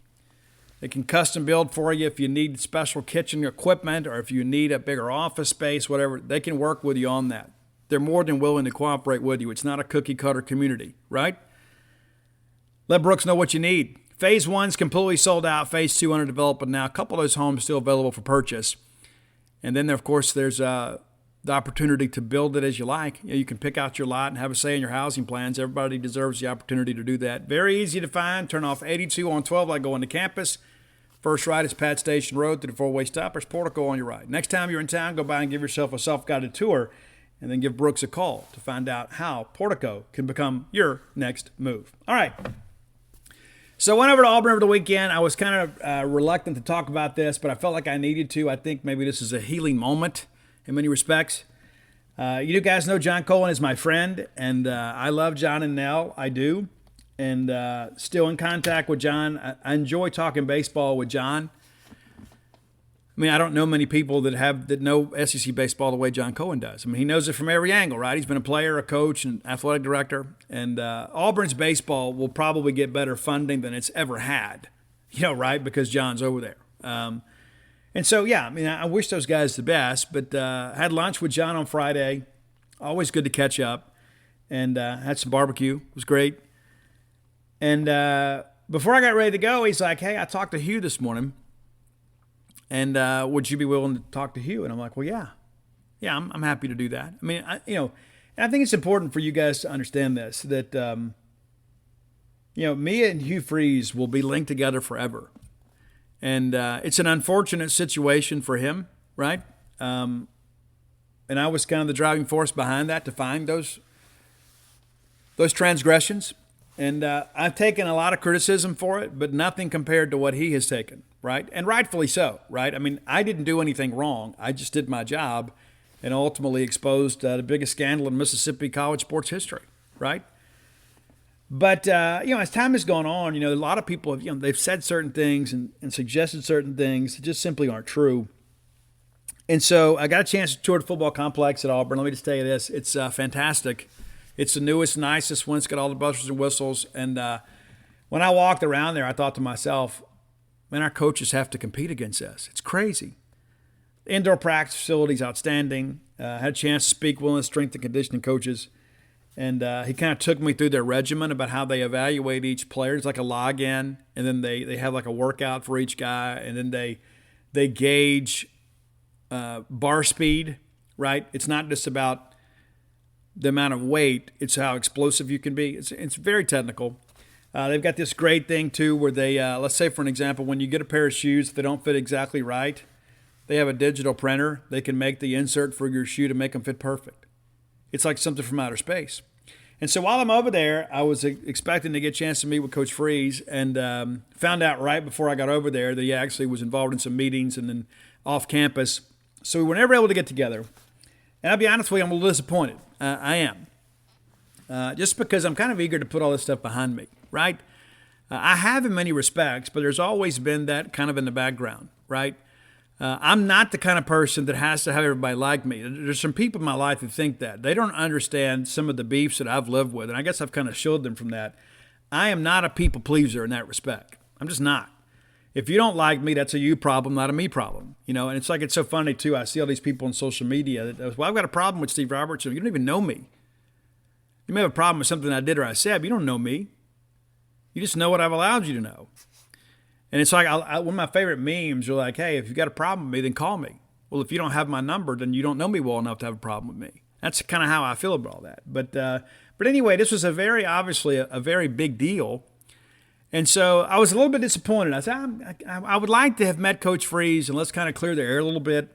They can custom build for you if you need special kitchen equipment or if you need a bigger office space, whatever. They can work with you on that. They're more than willing to cooperate with you. It's not a cookie-cutter community, right? Let Brooks know what you need. Phase 1's completely sold out. Phase 2 under development now. A couple of those homes still available for purchase. And then, of course, there's the opportunity to build it as you like. You can pick out your lot and have a say in your housing plans. Everybody deserves the opportunity to do that. Very easy to find. Turn off 82 on 12 like going to campus. First right is Pat Station Road to the four-way stop. There's Portico on your right. Next time you're in town, go by and give yourself a self-guided tour and then give Brooks a call to find out how Portico can become your next move. All right. So I went over to Auburn over the weekend. I was kind of reluctant to talk about this, but I felt like I needed to. I think maybe this is a healing moment in many respects. You guys know John Cohen is my friend, and I love John and Nell. I do. And still in contact with John. I enjoy talking baseball with John. I mean, I don't know many people that know SEC baseball the way John Cohen does. I mean, he knows it from every angle, right? He's been a player, a coach, and athletic director. And Auburn's baseball will probably get better funding than it's ever had, right? Because John's over there. And so, yeah, I mean, I wish those guys the best. But I had lunch with John on Friday. Always good to catch up. And had some barbecue. It was great. And before I got ready to go, he's like, hey, I talked to Hugh this morning. And would you be willing to talk to Hugh? And I'm like, well, yeah, I'm happy to do that. I mean, and I think it's important for you guys to understand this, that, me and Hugh Freeze will be linked together forever. And it's an unfortunate situation for him, right? And I was kind of the driving force behind that to find those transgressions. And I've taken a lot of criticism for it, but nothing compared to what he has taken, right? And rightfully so, right? I mean, I didn't do anything wrong. I just did my job and ultimately exposed the biggest scandal in Mississippi college sports history, right? But, as time has gone on, a lot of people have, they've said certain things and suggested certain things that just simply aren't true. And so I got a chance to tour the football complex at Auburn. Let me just tell you this. It's fantastic. It's the newest, nicest one. It's got all the buzzers and whistles. And when I walked around there, I thought to myself, man, our coaches have to compete against this. It's crazy. The indoor practice facility is outstanding. Had a chance to speak with one of the strength and conditioning coaches. And he kind of took me through their regimen about how they evaluate each player. It's like a login, and then they have like a workout for each guy, and then they gauge bar speed, right? It's not just about the amount of weight, it's how explosive you can be. It's very technical. They've got this great thing, too, where they, let's say, for an example, when you get a pair of shoes, if they don't fit exactly right, they have a digital printer. They can make the insert for your shoe to make them fit perfect. It's like something from outer space. And so while I'm over there, I was expecting to get a chance to meet with Coach Freeze and found out right before I got over there that he actually was involved in some meetings and then off campus So we were never able to get together. And I'll be honest with you, I'm a little disappointed. I am. Just because I'm kind of eager to put all this stuff behind me, right? I have in many respects, but there's always been that kind of in the background, right? I'm not the kind of person that has to have everybody like me. There's some people in my life who think that. They don't understand some of the beefs that I've lived with, and I guess I've kind of showed them from that. I am not a people pleaser in that respect. I'm just not. If you don't like me, that's a you problem, not a me problem. And it's like, it's so funny too. I see all these people on social media that, well, I've got a problem with Steve Robertson. You don't even know me. You may have a problem with something I did or I said, but you don't know me. You just know what I've allowed you to know. And it's like, one of my favorite memes are like, hey, if you've got a problem with me, then call me. Well, if you don't have my number, then you don't know me well enough to have a problem with me. That's kind of how I feel about all that. But anyway, this was obviously a very big deal. And so I was a little bit disappointed. I said, I would like to have met Coach Freeze and let's kind of clear the air a little bit.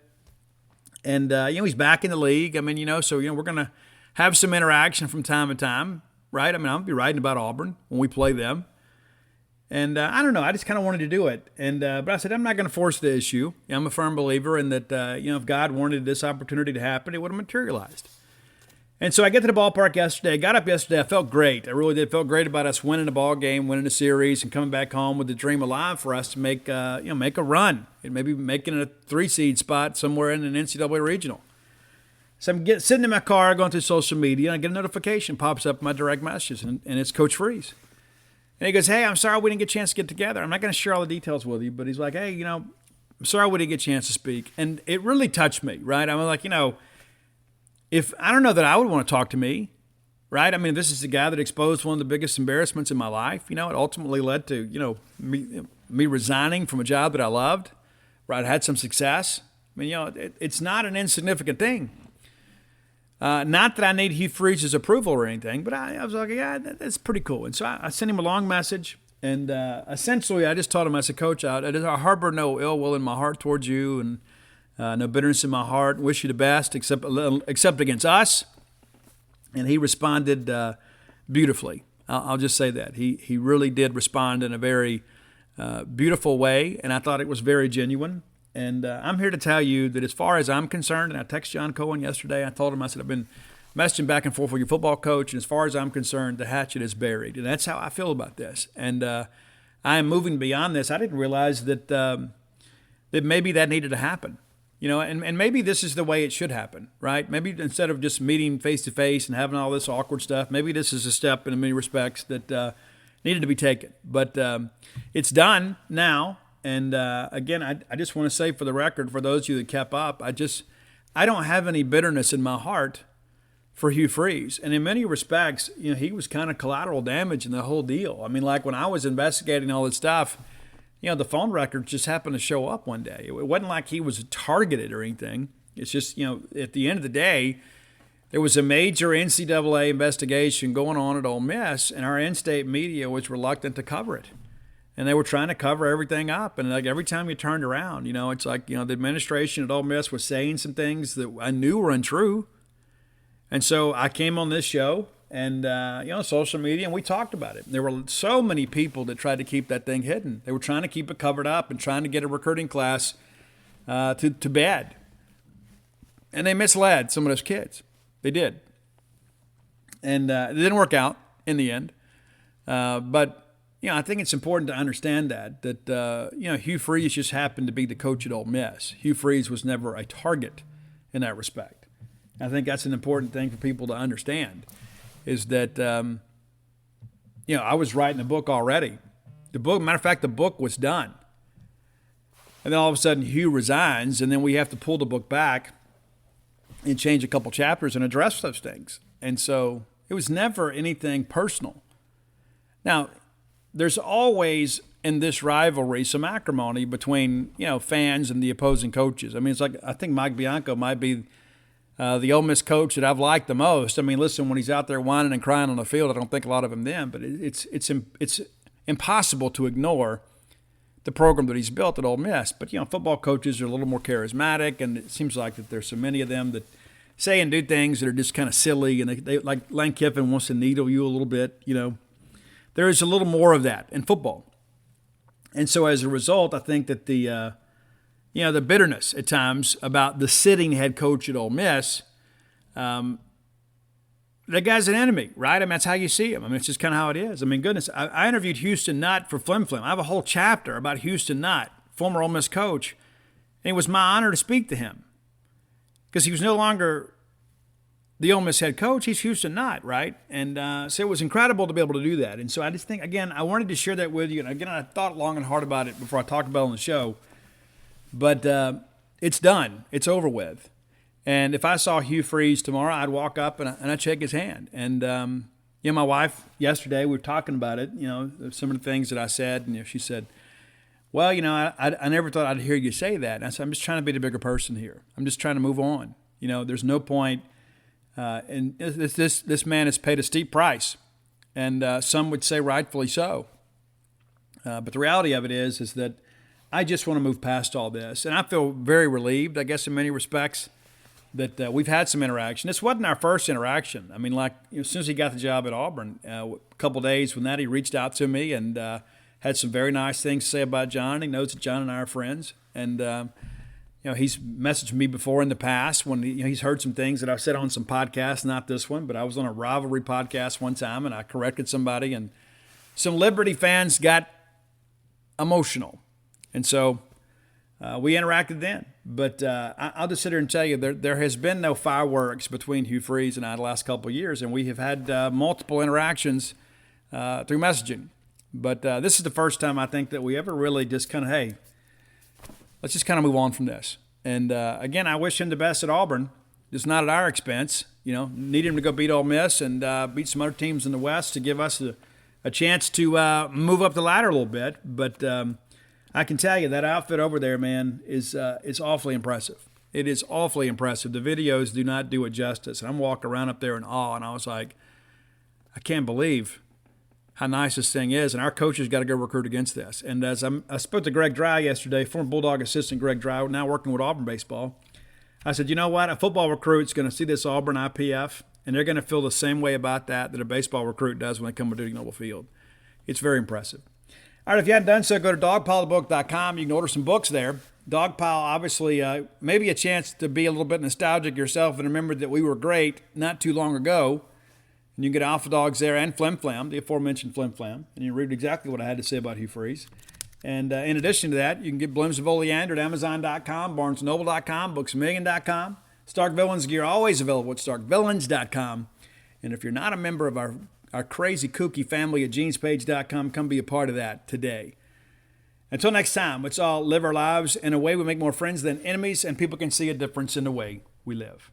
And, he's back in the league. I mean, so we're going to have some interaction from time to time, right? I mean, I'll be writing about Auburn when we play them. And I don't know. I just kind of wanted to do it. And but I said, I'm not going to force the issue. I'm a firm believer in that, if God wanted this opportunity to happen, it would have materialized. And so I get to the ballpark yesterday. I got up yesterday. I felt great. I really did. Felt great about us winning the ball game, winning the series, and coming back home with the dream alive for us to make a run and maybe making a 3-seed spot somewhere in an NCAA regional. So I'm sitting in my car going through social media, and I get a notification pops up in my direct messages, and it's Coach Freeze. And he goes, hey, I'm sorry we didn't get a chance to get together. I'm not going to share all the details with you, but he's like, hey, I'm sorry we didn't get a chance to speak. And it really touched me, right? I'm like, if I don't know that I would want to talk to me, right? I mean, this is the guy that exposed one of the biggest embarrassments in my life. It ultimately led to, me resigning from a job that I loved, right? I had some success. I mean, it's not an insignificant thing. Not that I need Hugh Freeze's approval or anything, but I was like, yeah, that's pretty cool. And so I sent him a long message, and essentially I just told him, I said, Coach, I harbor no ill will in my heart towards you, and no bitterness in my heart. Wish you the best, except against us. And he responded beautifully. I'll just say that. He really did respond in a very beautiful way, and I thought it was very genuine. And I'm here to tell you that as far as I'm concerned, and I texted John Cohen yesterday, I told him, I said, I've been messaging back and forth with your football coach, and as far as I'm concerned, the hatchet is buried. And that's how I feel about this. And I am moving beyond this. I didn't realize that maybe that needed to happen. And maybe this is the way it should happen, right? Maybe instead of just meeting face-to-face and having all this awkward stuff, maybe this is a step in many respects that needed to be taken. But it's done now. And again, I just want to say for the record, for those of you that kept up, I don't have any bitterness in my heart for Hugh Freeze. And in many respects, he was kind of collateral damage in the whole deal. I mean, like when I was investigating all this stuff, the phone records just happened to show up one day. It wasn't like he was targeted or anything. It's just, at the end of the day, there was a major NCAA investigation going on at Ole Miss, and our in-state media was reluctant to cover it. And they were trying to cover everything up. And like every time you turned around, it's like, the administration at Ole Miss was saying some things that I knew were untrue. And so I came on this show and, social media, and we talked about it. There were so many people that tried to keep that thing hidden. They were trying to keep it covered up and trying to get a recruiting class to bed. And they misled some of those kids. They did. And it didn't work out in the end. But I think it's important to understand that Hugh Freeze just happened to be the coach at Ole Miss. Hugh Freeze was never a target in that respect. I think that's an important thing for people to understand is that, I was writing a book already. Matter of fact, the book was done. And then all of a sudden Hugh resigns, and then we have to pull the book back and change a couple chapters and address those things. And so it was never anything personal. Now, there's always in this rivalry some acrimony between, fans and the opposing coaches. I mean, it's like I think Mike Bianco might be the Ole Miss coach that I've liked the most. I mean, listen, when he's out there whining and crying on the field, I don't think a lot of him then, but it's impossible to ignore the program that he's built at Ole Miss. But, football coaches are a little more charismatic, and it seems like that there's so many of them that say and do things that are just kind of silly, and they like Lane Kiffin wants to needle you a little bit, There is a little more of that in football. And so as a result, I think that the the bitterness at times about the sitting head coach at Ole Miss. That guy's an enemy, right? I mean, that's how you see him. I mean, it's just kind of how it is. I mean, goodness, I interviewed Houston Nutt for Flim Flam. I have a whole chapter about Houston Nutt, former Ole Miss coach, and it was my honor to speak to him because he was no longer the Ole Miss head coach. He's Houston Nutt, right? And so it was incredible to be able to do that. And so I just think, again, I wanted to share that with you. And again, I thought long and hard about it before I talked about it on the show. But it's done. It's over with. And if I saw Hugh Freeze tomorrow, I'd walk up and I'd shake his hand. And, my wife yesterday, we were talking about it, some of the things that I said. And she said, well, I never thought I'd hear you say that. And I said, I'm just trying to be the bigger person here. I'm just trying to move on. There's no point. And this man has paid a steep price. And some would say rightfully so. But the reality of it is that I just want to move past all this. And I feel very relieved, I guess, in many respects, that we've had some interaction. This wasn't our first interaction. I mean, as soon as he got the job at Auburn, a couple days when he reached out to me and had some very nice things to say about John. He knows that John and I are friends. And, he's messaged me before in the past when he's heard some things that I've said on some podcasts, not this one, but I was on a rivalry podcast one time and I corrected somebody and some Liberty fans got emotional. And so we interacted then. But I'll just sit here and tell you there has been no fireworks between Hugh Freeze and I the last couple of years, and we have had multiple interactions through messaging. But this is the first time I think that we ever really just kind of, hey, let's just kind of move on from this. And again, I wish him the best at Auburn, just not at our expense. Need him to go beat Ole Miss and beat some other teams in the West to give us a chance to move up the ladder a little bit. But I can tell you that outfit over there, man, is awfully impressive. It is awfully impressive. The videos do not do it justice. And I'm walking around up there in awe, and I was like, I can't believe how nice this thing is. And our coaches got to go recruit against this. And as I spoke to Greg Dry yesterday, former Bulldog assistant Greg Dry, now working with Auburn baseball, I said, you know what? A football recruit's going to see this Auburn IPF, and they're going to feel the same way about that a baseball recruit does when they come to Duty Noble Field. It's very impressive. All right, if you haven't done so, go to dogpilebook.com. You can order some books there. Dogpile, obviously, maybe a chance to be a little bit nostalgic yourself and remember that we were great not too long ago. And you can get Alpha Dogs there and Flim Flam, the aforementioned Flim Flam. And you read exactly what I had to say about Hugh Freeze. And in addition to that, you can get Blooms of Oleander at Amazon.com, BarnesNoble.com, BooksAMillion.com. Stark Villains gear always available at StarkVillains.com. And if you're not a member of our crazy kooky family at JeansPage.com, come be a part of that today. Until next time, let's all live our lives in a way we make more friends than enemies, and people can see a difference in the way we live.